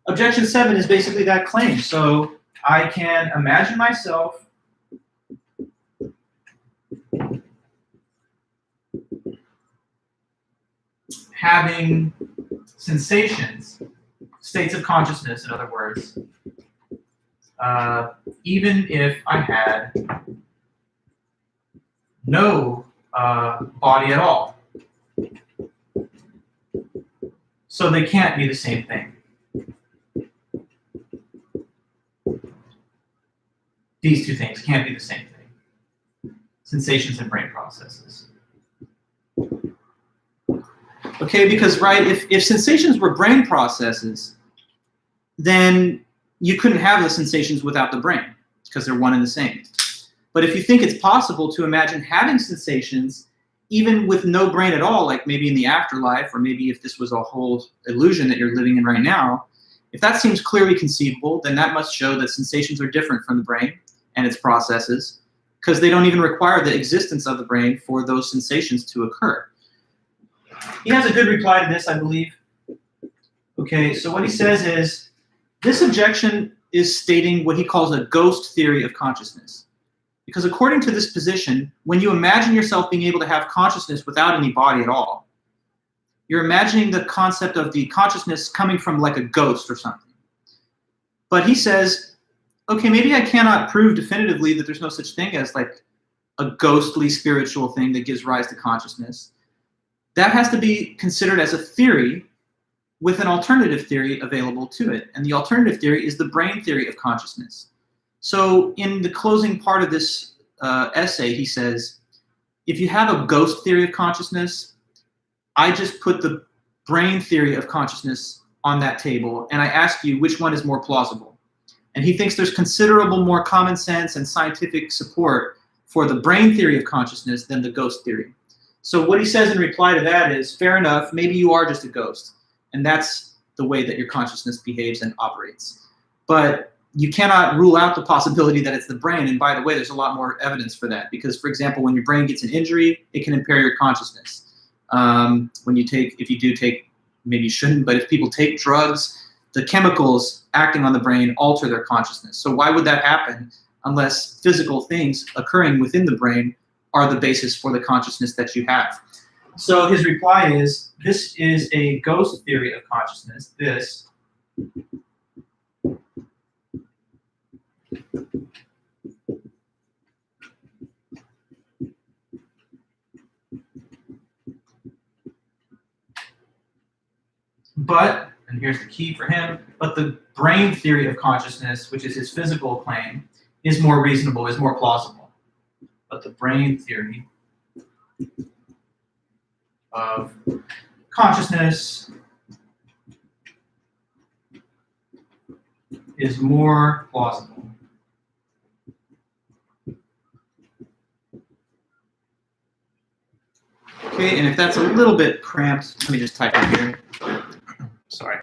Objection 7 is basically that claim. So I can imagine myself having sensations, states of consciousness, in other words, even if I had no body at all. So they can't be the same thing. These two things can't be the same thing. Sensations and brain processes. Okay, because, right, if sensations were brain processes, then you couldn't have the sensations without the brain, because they're one and the same. But if you think it's possible to imagine having sensations even with no brain at all, like maybe in the afterlife, or maybe if this was a whole illusion that you're living in right now, if that seems clearly conceivable, then that must show that sensations are different from the brain and its processes, because they don't even require the existence of the brain for those sensations to occur. He has a good reply to this, I believe. Okay, so what he says is, this objection is stating what he calls a ghost theory of consciousness. Because according to this position, when you imagine yourself being able to have consciousness without any body at all, you're imagining the concept of the consciousness coming from like a ghost or something. But he says, okay, maybe I cannot prove definitively that there's no such thing as like a ghostly spiritual thing that gives rise to consciousness. That has to be considered as a theory with an alternative theory available to it. And the alternative theory is the brain theory of consciousness. So in the closing part of this essay, he says, if you have a ghost theory of consciousness, I just put the brain theory of consciousness on that table, and I ask you which one is more plausible. And he thinks there's considerable more common sense and scientific support for the brain theory of consciousness than the ghost theory. So what he says in reply to that is, fair enough, maybe you are just a ghost, and that's the way that your consciousness behaves and operates. But you cannot rule out the possibility that it's the brain, and by the way, there's a lot more evidence for that, because, for example, when your brain gets an injury, it can impair your consciousness. If you do take, maybe you shouldn't, but if people take drugs, the chemicals acting on the brain alter their consciousness. So why would that happen unless physical things occurring within the brain are the basis for the consciousness that you have? So his reply is, this is a ghost theory of consciousness. This but, and here's the key for him, but the brain theory of consciousness, which is his physical claim, is more reasonable, is more plausible. But the brain theory of consciousness is more plausible. Okay, and if that's a little bit cramped, let me just type it here. Sorry.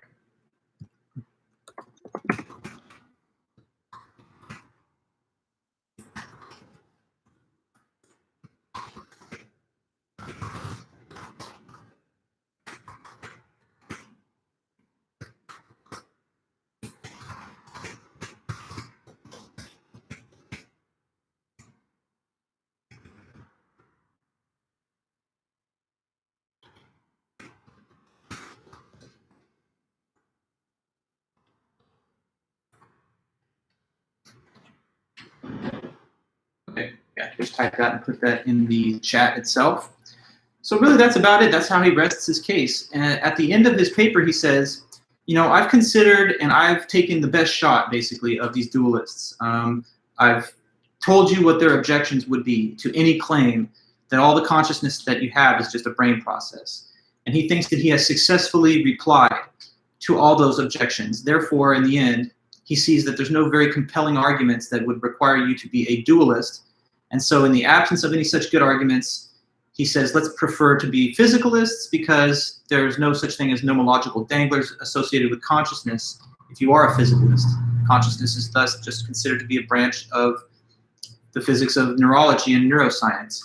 Okay, yeah, just type that and put that in the chat itself. So really that's about it. That's how he rests his case. And at the end of his paper, he says, you know, I've considered and I've taken the best shot, basically, of these dualists. I've told you what their objections would be to any claim that all the consciousness that you have is just a brain process. And he thinks that he has successfully replied to all those objections. Therefore, in the end, he sees that there's no very compelling arguments that would require you to be a dualist. And so in the absence of any such good arguments, he says, let's prefer to be physicalists because there's no such thing as nomological danglers associated with consciousness if you are a physicalist. Consciousness is thus just considered to be a branch of the physics of neurology and neuroscience.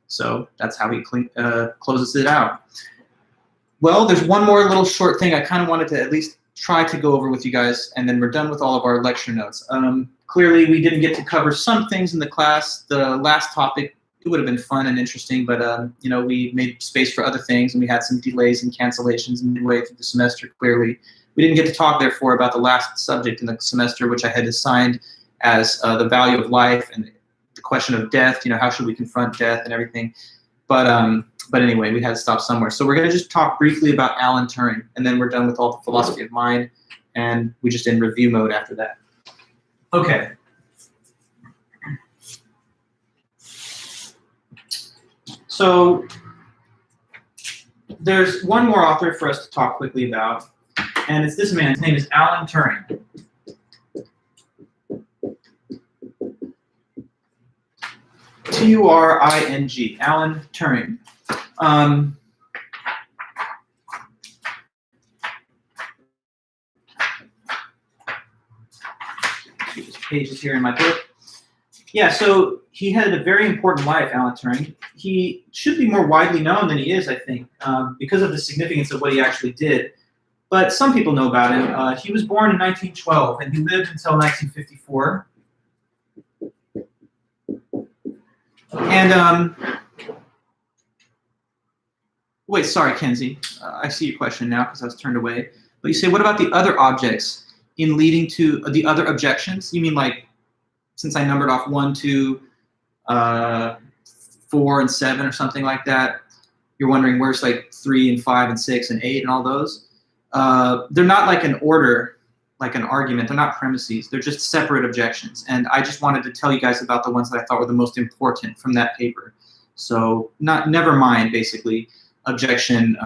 So that's how he closes it out. Well, there's one more little short thing I kind of wanted to at least try to go over with you guys, and then we're done with all of our lecture notes. Clearly, we didn't get to cover some things in the class. The last topic, it would have been fun and interesting, but you know, we made space for other things, and we had some delays and cancellations midway through the semester. Clearly, we didn't get to talk, therefore, about the last subject in the semester, which I had assigned as the value of life and the question of death. You know, how should we confront death and everything? But anyway, we had to stop somewhere. So we're going to just talk briefly about Alan Turing, and then we're done with all the philosophy of mind, and we just in review mode after that. Okay. So there's one more author for us to talk quickly about, and it's this man. His name is Alan Turing. Turing, Alan Turing. There's pages here in my book. Yeah, so he had a very important life, Alan Turing. He should be more widely known than he is, I think, because of the significance of what he actually did. But some people know about him. He was born in 1912, and he lived until 1954. And Wait, sorry, Kenzie. I see your question now because I was turned away. But you say, what about the other objects in leading to the other objections? You mean like, since I numbered off 1, 2, 4, and 7 or something like that, you're wondering where's like 3 and 5 and 6 and 8 and all those? They're not like an order, like an argument. They're not premises. They're just separate objections. And I just wanted to tell you guys about the ones that I thought were the most important from that paper. So never mind, basically, objection,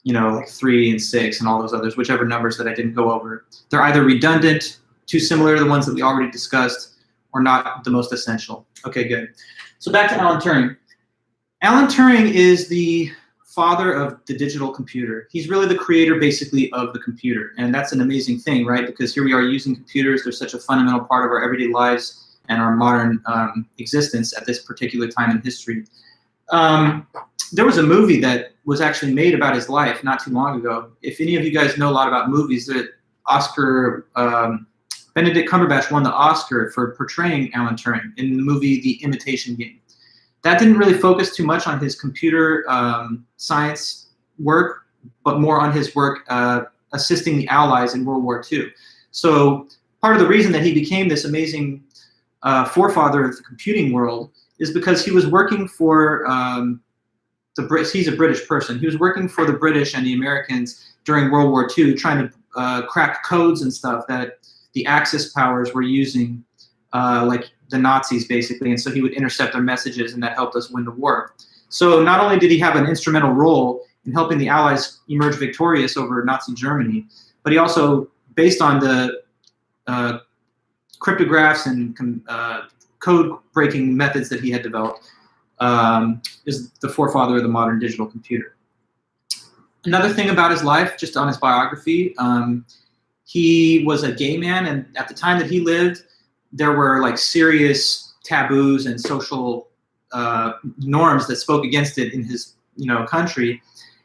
like 3 and 6 and all those others, whichever numbers that I didn't go over. They're either redundant, too similar to the ones that we already discussed, or not the most essential. Okay, good. So back to Alan Turing. Alan Turing is the father of the digital computer. He's really the creator, basically, of the computer. And that's an amazing thing, right? Because here we are using computers. They're such a fundamental part of our everyday lives and our modern existence at this particular time in history. There was a movie that was actually made about his life not too long ago. If any of you guys know a lot about movies, Benedict Cumberbatch won the Oscar for portraying Alan Turing in the movie The Imitation Game. That didn't really focus too much on his computer science work, but more on his work assisting the Allies in World War II. So part of the reason that he became this amazing forefather of the computing world is because he was working for he's a British person. He was working for the British and the Americans during World War II, trying to crack codes and stuff that the Axis powers were using, like the Nazis, basically. And so he would intercept their messages, and that helped us win the war. So not only did he have an instrumental role in helping the Allies emerge victorious over Nazi Germany, but he also, based on the cryptographs and code-breaking methods that he had developed, is the forefather of the modern digital computer. Another thing about his life, just on his biography, he was a gay man, and at the time that he lived, there were like serious taboos and social norms that spoke against it in his country.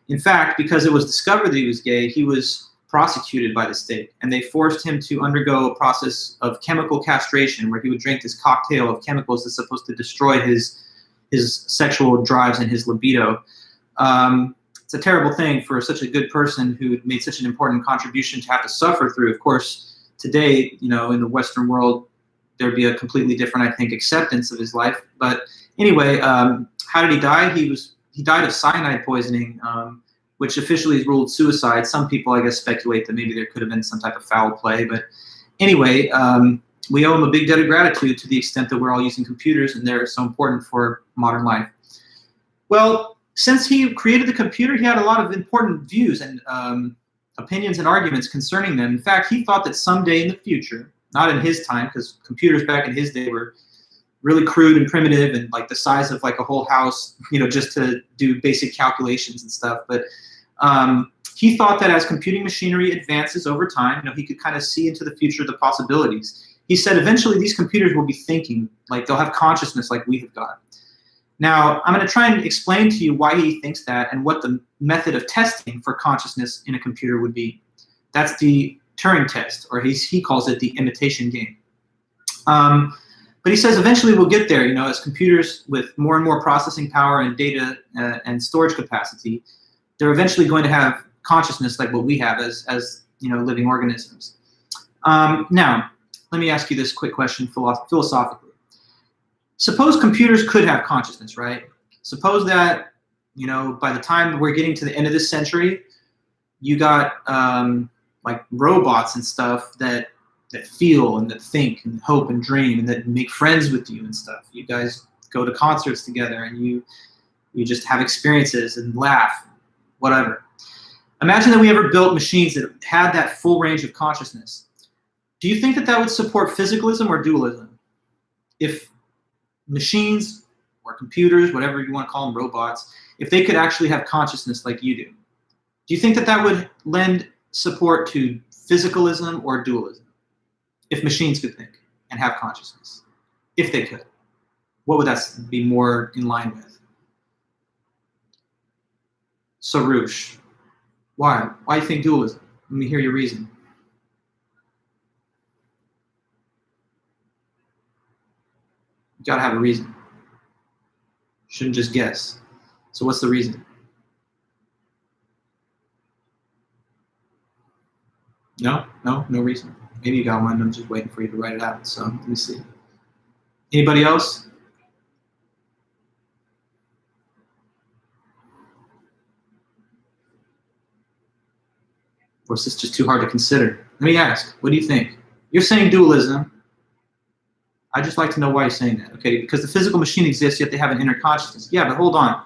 In fact, because it was discovered that he was gay, he was prosecuted by the state, and they forced him to undergo a process of chemical castration, where he would drink this cocktail of chemicals that's supposed to destroy his sexual drives and his libido. It's a terrible thing for such a good person who made such an important contribution to have to suffer through. Of course, today, in the Western world, there'd be a completely different, I think, acceptance of his life. But anyway, how did he die? He died of cyanide poisoning, which officially is ruled suicide. Some people, I guess, speculate that maybe there could have been some type of foul play. But anyway, we owe him a big debt of gratitude to the extent that we're all using computers and they're so important for modern life. Well, since he created the computer, he had a lot of important views and opinions and arguments concerning them. In fact, he thought that someday in the future, not in his time, because computers back in his day were really crude and primitive and like the size of like a whole house, just to do basic calculations and stuff. But he thought that as computing machinery advances over time, he could kind of see into the future the possibilities. He said eventually these computers will be thinking, like they'll have consciousness like we have got. Now, I'm going to try and explain to you why he thinks that and what the method of testing for consciousness in a computer would be. That's the Turing test, or he calls it the imitation game. But he says eventually we'll get there, as computers with more and more processing power and data and storage capacity, they're eventually going to have consciousness like what we have as living organisms. Now, let me ask you this quick question philosophically. Suppose computers could have consciousness, right? Suppose that, by the time we're getting to the end of this century, you got like robots and stuff that feel and that think and hope and dream and that make friends with you and stuff. You guys go to concerts together and you just have experiences and laugh, whatever. Imagine that we ever built machines that had that full range of consciousness. Do you think that would support physicalism or dualism? If machines or computers, whatever you want to call them, robots, if they could actually have consciousness like you do you think that would lend support to physicalism or dualism? If machines could think and have consciousness, if they could, what would that be more in line with? Sarush, why? Why do you think dualism? Let me hear your reason. You gotta have a reason. Shouldn't just guess. So what's the reason? No reason. Maybe you got one. I'm just waiting for you to write it out. So let me see. Anybody else? Or is this just too hard to consider? Let me ask, what do you think? You're saying dualism. I'd just like to know why you're saying that. Okay, because the physical machine exists, yet they have an inner consciousness. Yeah, but hold on.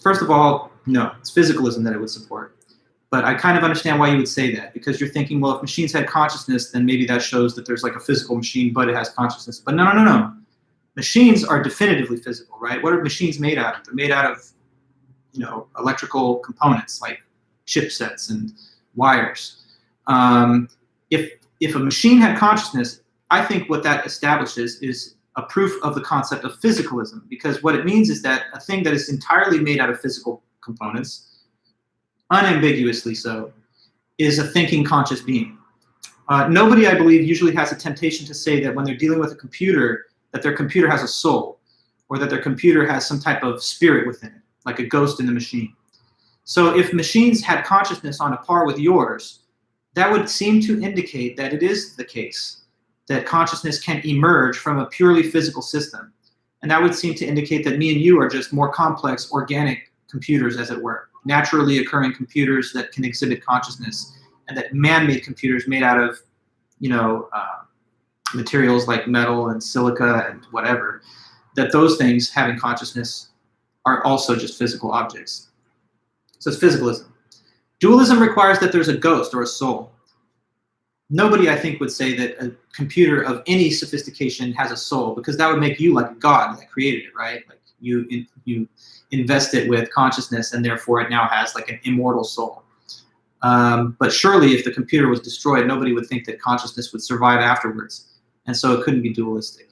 First of all, no, it's physicalism that it would support. But I kind of understand why you would say that, because you're thinking, well, if machines had consciousness, then maybe that shows that there's like a physical machine, but it has consciousness. But no. Machines are definitively physical, right? What are machines made out of? They're made out of, electrical components like chipsets and wires. If a machine had consciousness, I think what that establishes is a proof of the concept of physicalism, because what it means is that a thing that is entirely made out of physical components, unambiguously so, is a thinking, conscious being. Nobody, I believe, usually has a temptation to say that when they're dealing with a computer, that their computer has a soul, or that their computer has some type of spirit within it, like a ghost in the machine. So if machines had consciousness on a par with yours, that would seem to indicate that it is the case that consciousness can emerge from a purely physical system. And that would seem to indicate that me and you are just more complex, organic computers, as it were, naturally occurring computers that can exhibit consciousness, and that man-made computers made out of, materials like metal and silica and whatever, that those things having consciousness are also just physical objects. So it's physicalism. Dualism requires that there's a ghost or a soul. Nobody, I think, would say that a computer of any sophistication has a soul, because that would make you like a god that created it, right? Like you invest it with consciousness, and therefore it now has like an immortal soul. But surely if the computer was destroyed, nobody would think that consciousness would survive afterwards. And so it couldn't be dualistic.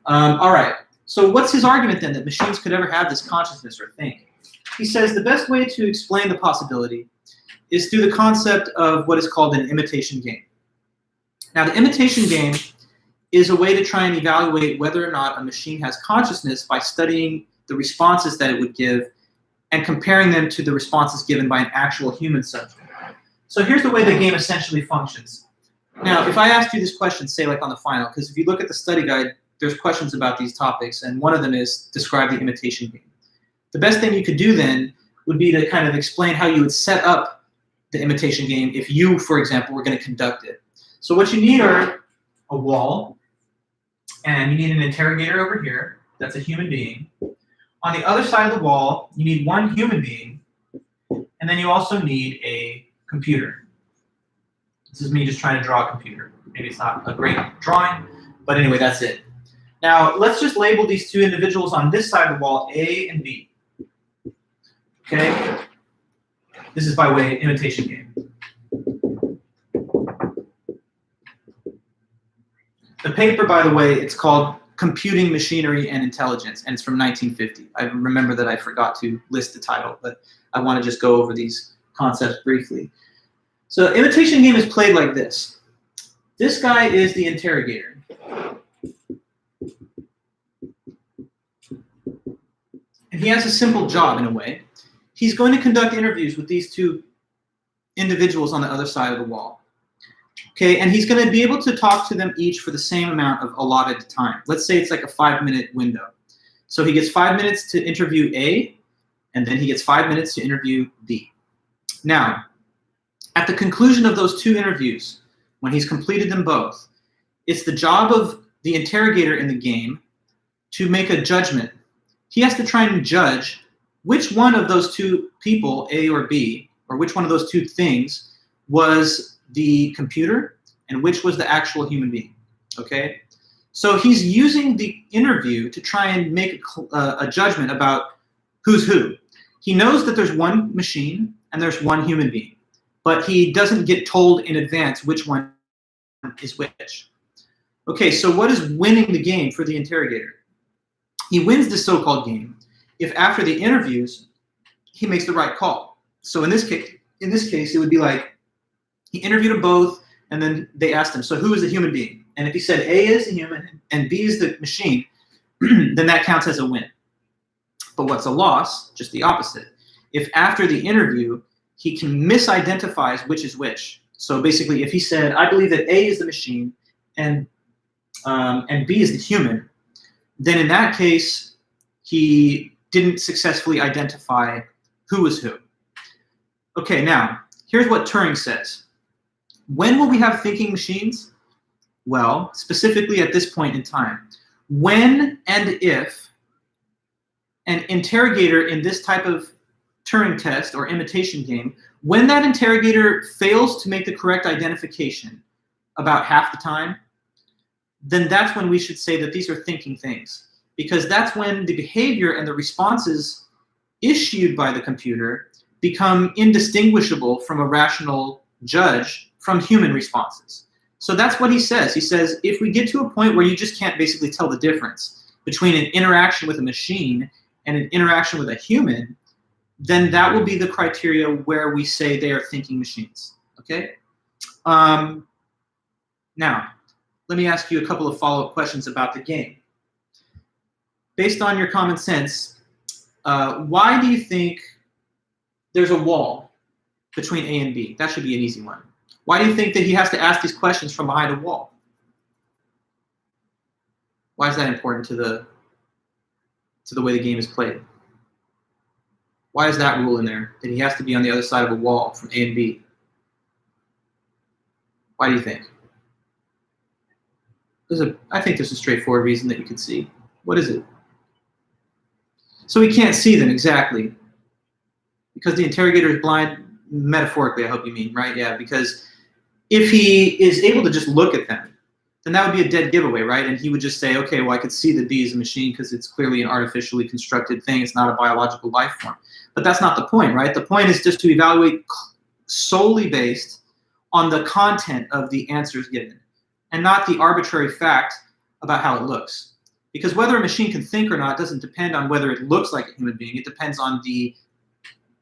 All right, so what's his argument then, that machines could ever have this consciousness or think? He says the best way to explain the possibility is through the concept of what is called an imitation game. Now, the imitation game is a way to try and evaluate whether or not a machine has consciousness by studying the responses that it would give and comparing them to the responses given by an actual human subject. So here's the way the game essentially functions. Now, if I asked you this question, say like on the final, because if you look at the study guide, there's questions about these topics, and one of them is describe the imitation game. The best thing you could do then would be to kind of explain how you would set up the imitation game if you, for example, were going to conduct it. So what you need are a wall, and you need an interrogator over here. That's a human being. On the other side of the wall, you need one human being, and then you also need a computer. This is me just trying to draw a computer. Maybe it's not a great drawing, but anyway, that's it. Now, let's just label these two individuals on this side of the wall A and B. Okay? This is by way of imitation game. The paper, by the way, it's called Computing Machinery and Intelligence, and it's from 1950. I remember that I forgot to list the title, but I want to just go over these concepts briefly. So imitation game is played like this. This guy is the interrogator. And he has a simple job in a way. He's going to conduct interviews with these two individuals on the other side of the wall. Okay, and he's going to be able to talk to them each for the same amount of allotted time. Let's say it's like a 5-minute window. So he gets 5 minutes to interview A, and then he gets 5 minutes to interview B. Now, at the conclusion of those two interviews, when he's completed them both, it's the job of the interrogator in the game to make a judgment. He has to try and judge which one of those two people, A or B, or which one of those two things was the computer and which was the actual human being, okay? So he's using the interview to try and make a judgment about who's who. He knows that there's one machine and there's one human being, but he doesn't get told in advance which one is which. Okay, so what is winning the game for the interrogator? He wins the so-called game if after the interviews, he makes the right call. So in this case, it would be like, he interviewed them both, and then they asked him, so who is the human being? And if he said A is the human and B is the machine, then that counts as a win. But what's a loss? Just the opposite. If after the interview, he can misidentify which is which. So basically, if he said, I believe that A is the machine and B is the human, then in that case, he didn't successfully identify who was who. Okay, now, here's what Turing says. When will we have thinking machines? Well, specifically at this point in time, when and if an interrogator in this type of Turing test or imitation game, when that interrogator fails to make the correct identification about half the time, then that's when we should say that these are thinking things. Because that's when the behavior and the responses issued by the computer become indistinguishable from a rational judge from human responses. So that's what he says. He says, if we get to a point where you just can't basically tell the difference between an interaction with a machine and an interaction with a human, then that will be the criteria where we say they are thinking machines, okay? Now, let me ask you a couple of follow-up questions about the game. Based on your common sense, why do you think there's a wall between A and B? That should be an easy one. Why do you think that he has to ask these questions from behind a wall? Why is that important to the way the game is played? Why is that rule in there, that he has to be on the other side of a wall from A and B? Why do you think? I think there's a straightforward reason that you could see. What is it? So he can't see them exactly. Because the interrogator is blind, metaphorically, I hope you mean, right? Yeah, because if he is able to just look at them, then that would be a dead giveaway, right? And he would just say, okay, well, I could see that B is a machine because it's clearly an artificially constructed thing. It's not a biological life form. But that's not the point, right? The point is just to evaluate solely based on the content of the answers given and not the arbitrary fact about how it looks. Because whether a machine can think or not doesn't depend on whether it looks like a human being. It depends on the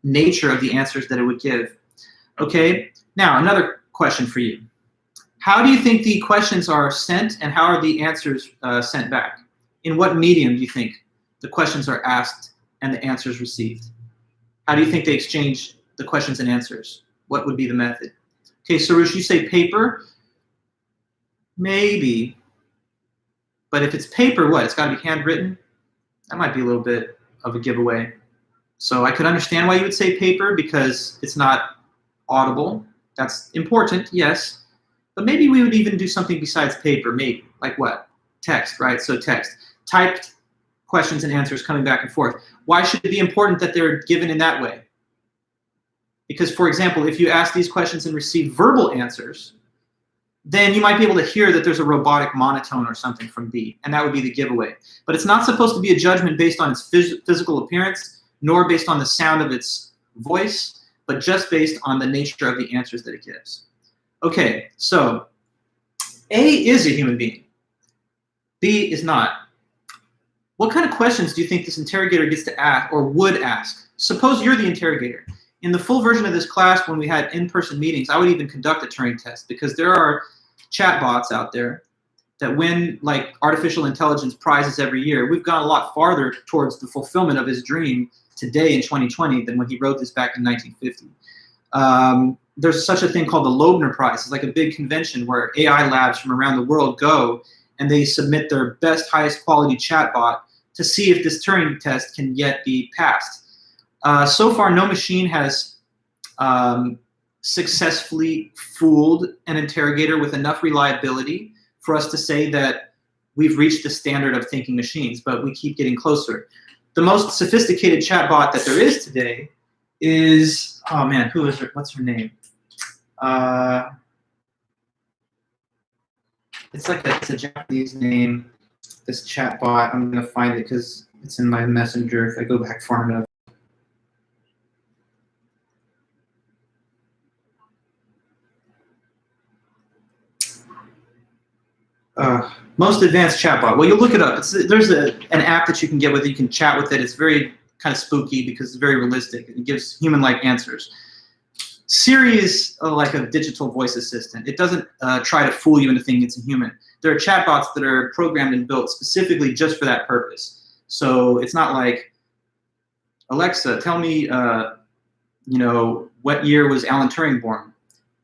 nature of the answers that it would give. Okay, now another question for you. How do you think the questions are sent and how are the answers sent back? In what medium do you think the questions are asked and the answers received? How do you think they exchange the questions and answers? What would be the method? Okay, Sarush, you say paper? Maybe. But if it's paper, what? It's got to be handwritten? That might be a little bit of a giveaway. So I could understand why you would say paper because it's not audible. That's important, yes. But maybe we would even do something besides paper, maybe. Like what? Text, right? So text. Typed questions and answers coming back and forth. Why should it be important that they're given in that way? Because, for example, if you ask these questions and receive verbal answers, then you might be able to hear that there's a robotic monotone or something from B, and that would be the giveaway. But it's not supposed to be a judgment based on its physical appearance, nor based on the sound of its voice, but just based on the nature of the answers that it gives. Okay, so A is a human being. B is not. What kind of questions do you think this interrogator gets to ask or would ask? Suppose you're the interrogator. In the full version of this class, when we had in-person meetings, I would even conduct a Turing test because there are chatbots out there that win like artificial intelligence prizes every year. We've gone a lot farther towards the fulfillment of his dream today in 2020 than when he wrote this back in 1950. There's such a thing called the Loebner Prize. It's like a big convention where AI labs from around the world go and they submit their best, highest quality chatbot to see if this Turing test can yet be passed. So far, no machine has successfully fooled an interrogator with enough reliability for us to say that we've reached the standard of thinking machines, but we keep getting closer. The most sophisticated chatbot that there is today is, oh man, who is her, what's her name? It's a Japanese name, this chatbot. I'm gonna find it because it's in my messenger if I go back far enough. Most advanced chatbot. Well, you look it up. There's an app that you can get with it. You can chat with it. It's very kind of spooky because it's very realistic. It gives human-like answers. Siri is like a digital voice assistant. It doesn't try to fool you into thinking it's a human. There are chatbots that are programmed and built specifically just for that purpose. So it's not like, Alexa, tell me, what year was Alan Turing born?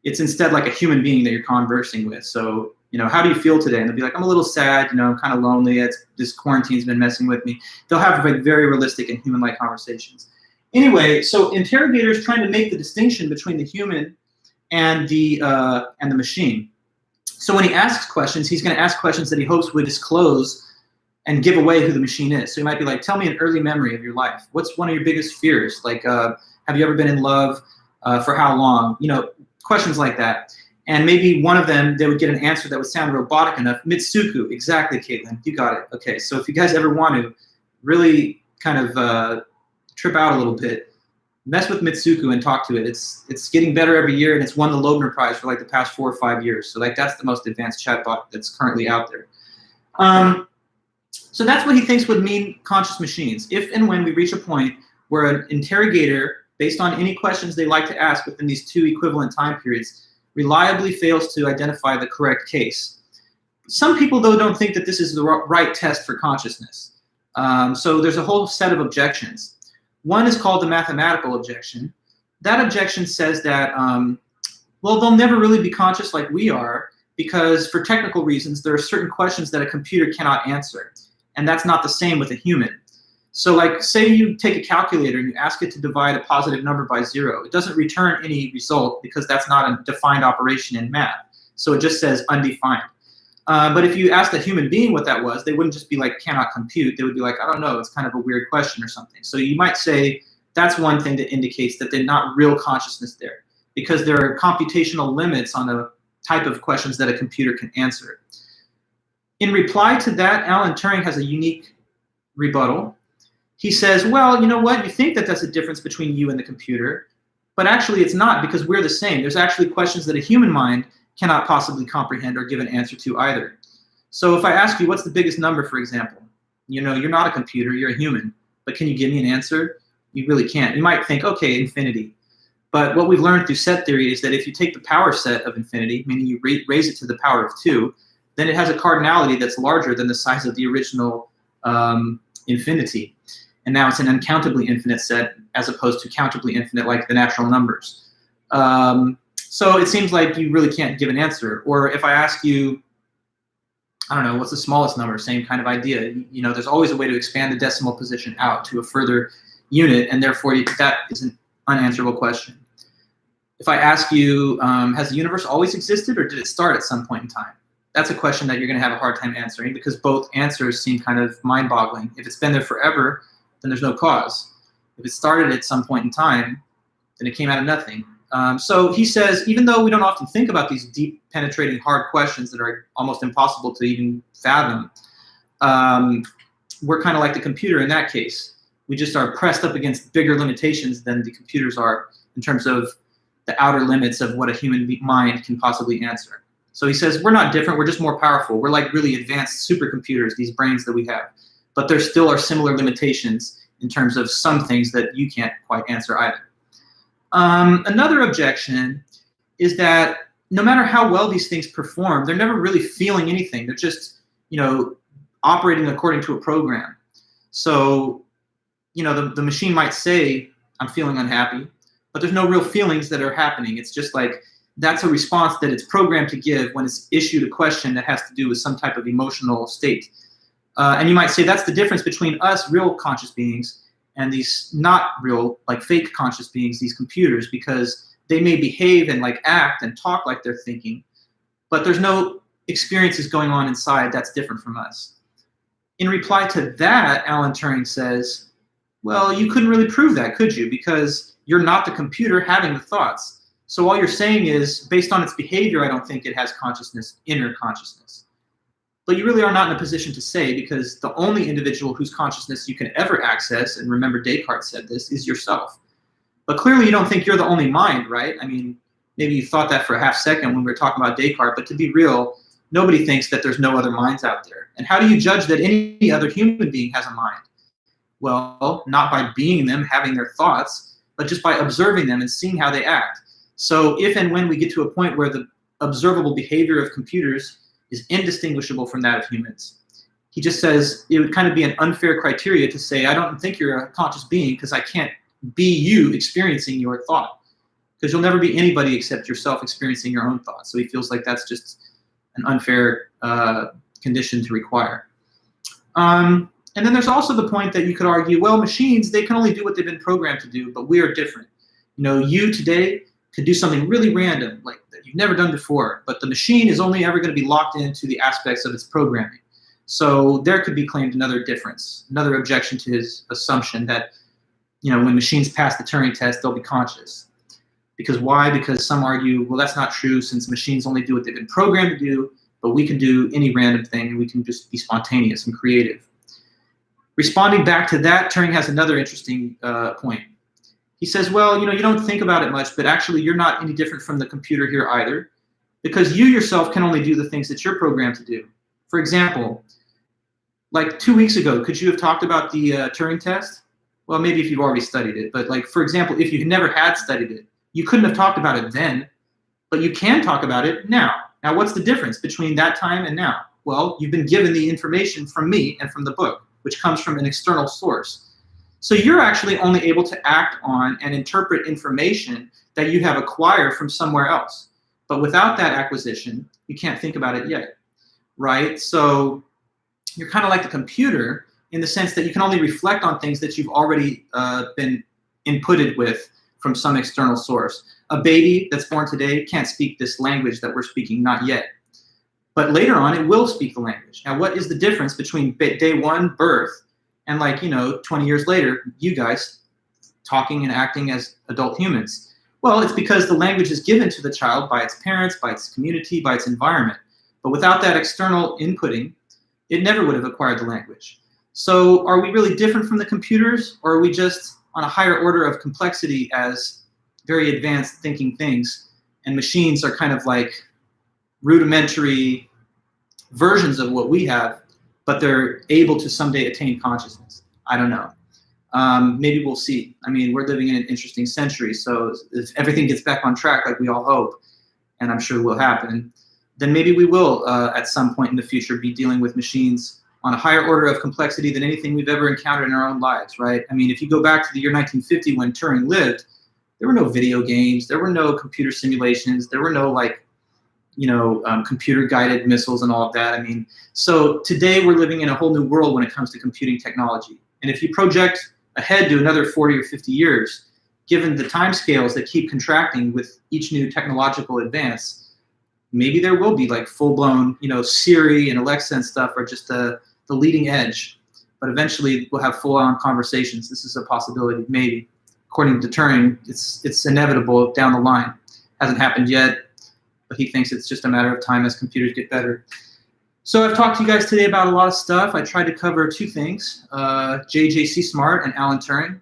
It's instead like a human being that you're conversing with. So, how do you feel today? And they'll be like, I'm a little sad, I'm kind of lonely. This quarantine's been messing with me. They'll have like very realistic and human-like conversations. Anyway, so interrogators trying to make the distinction between the human and the machine. So when he asks questions, he's going to ask questions that he hopes would disclose and give away who the machine is. So he might be like, tell me an early memory of your life. What's one of your biggest fears? Like, have you ever been in love? For how long? Questions like that. And maybe one of them, they would get an answer that would sound robotic enough. Mitsuku, exactly, Caitlin, you got it. Okay, so if you guys ever want to really kind of trip out a little bit, mess with Mitsuku and talk to it. It's getting better every year, and it's won the Loebner Prize for like the past 4 or 5 years. So like that's the most advanced chatbot that's currently out there. So that's what he thinks would mean conscious machines. If and when we reach a point where an interrogator, based on any questions they like to ask within these 2 equivalent time periods, reliably fails to identify the correct case. Some people, though, don't think that this is the right test for consciousness. So there's a whole set of objections. One is called the mathematical objection. That objection says that, well, they'll never really be conscious like we are, because for technical reasons, there are certain questions that a computer cannot answer. And that's not the same with a human. So like, say you take a calculator and you ask it to divide a positive number by 0. It doesn't return any result because that's not a defined operation in math. So it just says undefined. But if you asked a human being what that was, they wouldn't just be like, cannot compute. They would be like, I don't know, it's kind of a weird question or something. So you might say that's one thing that indicates that there's not real consciousness there, because there are computational limits on the type of questions that a computer can answer. In reply to that, Alan Turing has a unique rebuttal. He says, well, you know what? You think that that's a difference between you and the computer, but actually it's not, because we're the same. There's actually questions that a human mind cannot possibly comprehend or give an answer to either. So if I ask you, what's the biggest number, for example? You're not a computer, you're a human, but can you give me an answer? You really can't. You might think, okay, infinity. But what we've learned through set theory is that if you take the power set of infinity, meaning you raise it to the power of 2, then it has a cardinality that's larger than the size of the original infinity. And now it's an uncountably infinite set as opposed to countably infinite like the natural numbers. So it seems like you really can't give an answer. Or if I ask you, I don't know, what's the smallest number? Same kind of idea. There's always a way to expand the decimal position out to a further unit, and therefore that is an unanswerable question. If I ask you, has the universe always existed, or did it start at some point in time? That's a question that you're going to have a hard time answering, because both answers seem kind of mind-boggling. If it's been there forever, then there's no cause. If it started at some point in time, then it came out of nothing. So he says, even though we don't often think about these deep, penetrating, hard questions that are almost impossible to even fathom, we're kind of like the computer in that case. We just are pressed up against bigger limitations than the computers are in terms of the outer limits of what a human mind can possibly answer. So he says, we're not different, we're just more powerful. We're like really advanced supercomputers, these brains that we have. But there still are similar limitations in terms of some things that you can't quite answer either. Another objection is that no matter how well these things perform, they're never really feeling anything. They're just, operating according to a program. So, the machine might say, I'm feeling unhappy, but there's no real feelings that are happening. It's just like, that's a response that it's programmed to give when it's issued a question that has to do with some type of emotional state. And you might say that's the difference between us, real conscious beings, and these not real, like fake conscious beings, these computers, because they may behave and like act and talk like they're thinking, but there's no experiences going on inside that's different from us. In reply to that, Alan Turing says, well, you couldn't really prove that, could you? Because you're not the computer having the thoughts. So all you're saying is, based on its behavior, I don't think it has consciousness, inner consciousness. But you really are not in a position to say, because the only individual whose consciousness you can ever access, and remember Descartes said this, is yourself. But clearly you don't think you're the only mind, right? I mean, maybe you thought that for a half second when we were talking about Descartes, but to be real, nobody thinks that there's no other minds out there. And how do you judge that any other human being has a mind? Well, not by being them, having their thoughts, but just by observing them and seeing how they act. So if and when we get to a point where the observable behavior of computers is indistinguishable from that of humans, he just says it would kind of be an unfair criteria to say, I don't think you're a conscious being because I can't be you experiencing your thought. because you'll never be anybody except yourself experiencing your own thoughts. So he feels like that's just an unfair condition to require. And then there's also the point that you could argue, well, machines, they can only do what they've been programmed to do, but we are different. You know, you today could do something really random, like that you've never done before, but the machine is only ever going to be locked into the aspects of its programming. So there could be claimed another difference, another objection to his assumption that, you know, when machines pass the Turing test, they'll be conscious. Because why? Because some argue, well, that's not true, since machines only do what they've been programmed to do, but we can do any random thing, and we can just be spontaneous and creative. Responding back to that, Turing has another interesting point. He says, well, you know, you don't think about it much, but actually you're not any different from the computer here either, because you yourself can only do the things that you're programmed to do. For example, like 2 weeks ago, could you have talked about the Turing test? Well, maybe if you've already studied it, but like, for example, if you never had studied it, you couldn't have talked about it then, but you can talk about it now. Now, what's the difference between that time and now? Well, you've been given the information from me and from the book, which comes from an external source. So you're actually only able to act on and interpret information that you have acquired from somewhere else. But without that acquisition, you can't think about it yet, right? So you're kind of like the computer in the sense that you can only reflect on things that you've already been inputted with from some external source. A baby that's born today can't speak this language that we're speaking, not yet. But later on, it will speak the language. Now, what is the difference between day one, birth, and like, you know, 20 years later, you guys talking and acting as adult humans? Well, it's because the language is given to the child by its parents, by its community, by its environment. But without that external inputting, it never would have acquired the language. So are we really different from the computers, or are we just on a higher order of complexity as very advanced thinking things, and machines are kind of like rudimentary versions of what we have, but they're able to someday attain consciousness? I don't know. Maybe we'll see. I mean, we're living in an interesting century, so if everything gets back on track like we all hope, and I'm sure will happen, then maybe we will, at some point in the future, be dealing with machines on a higher order of complexity than anything we've ever encountered in our own lives, right? I mean, if you go back to the year 1950 when Turing lived, there were no video games, there were no computer simulations, there were no, like, you know, computer-guided missiles and all of that. I mean, so today we're living in a whole new world when it comes to computing technology. And if you project ahead to another 40 or 50 years, given the timescales that keep contracting with each new technological advance, maybe there will be like full-blown, you know, Siri and Alexa and stuff are just the leading edge. But eventually we'll have full-on conversations. This is a possibility, maybe. According to Turing, it's inevitable down the line. Hasn't happened yet, but he thinks it's just a matter of time as computers get better. So I've talked to you guys today about a lot of stuff. I tried to cover two things, J.J.C. Smart and Alan Turing.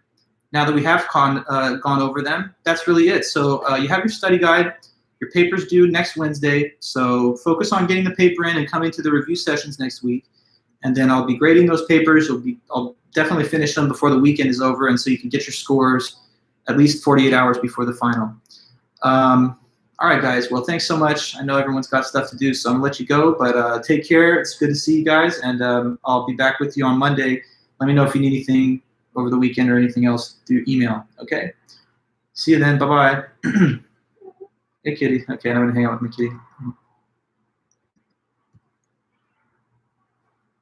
Now that we have gone over them, that's really it. So you have your study guide. Your paper's due next Wednesday, so focus on getting the paper in and coming to the review sessions next week. And then I'll be grading those papers. I'll definitely finish them before the weekend is over, and so you can get your scores at least 48 hours before the final. All right, guys. Well, thanks so much. I know everyone's got stuff to do, so I'm going to let you go. But take care. It's good to see you guys, and I'll be back with you on Monday. Let me know if you need anything over the weekend or anything else through email. Okay? See you then. Bye-bye. Hey, kitty. Okay, I'm going to hang out with my kitty.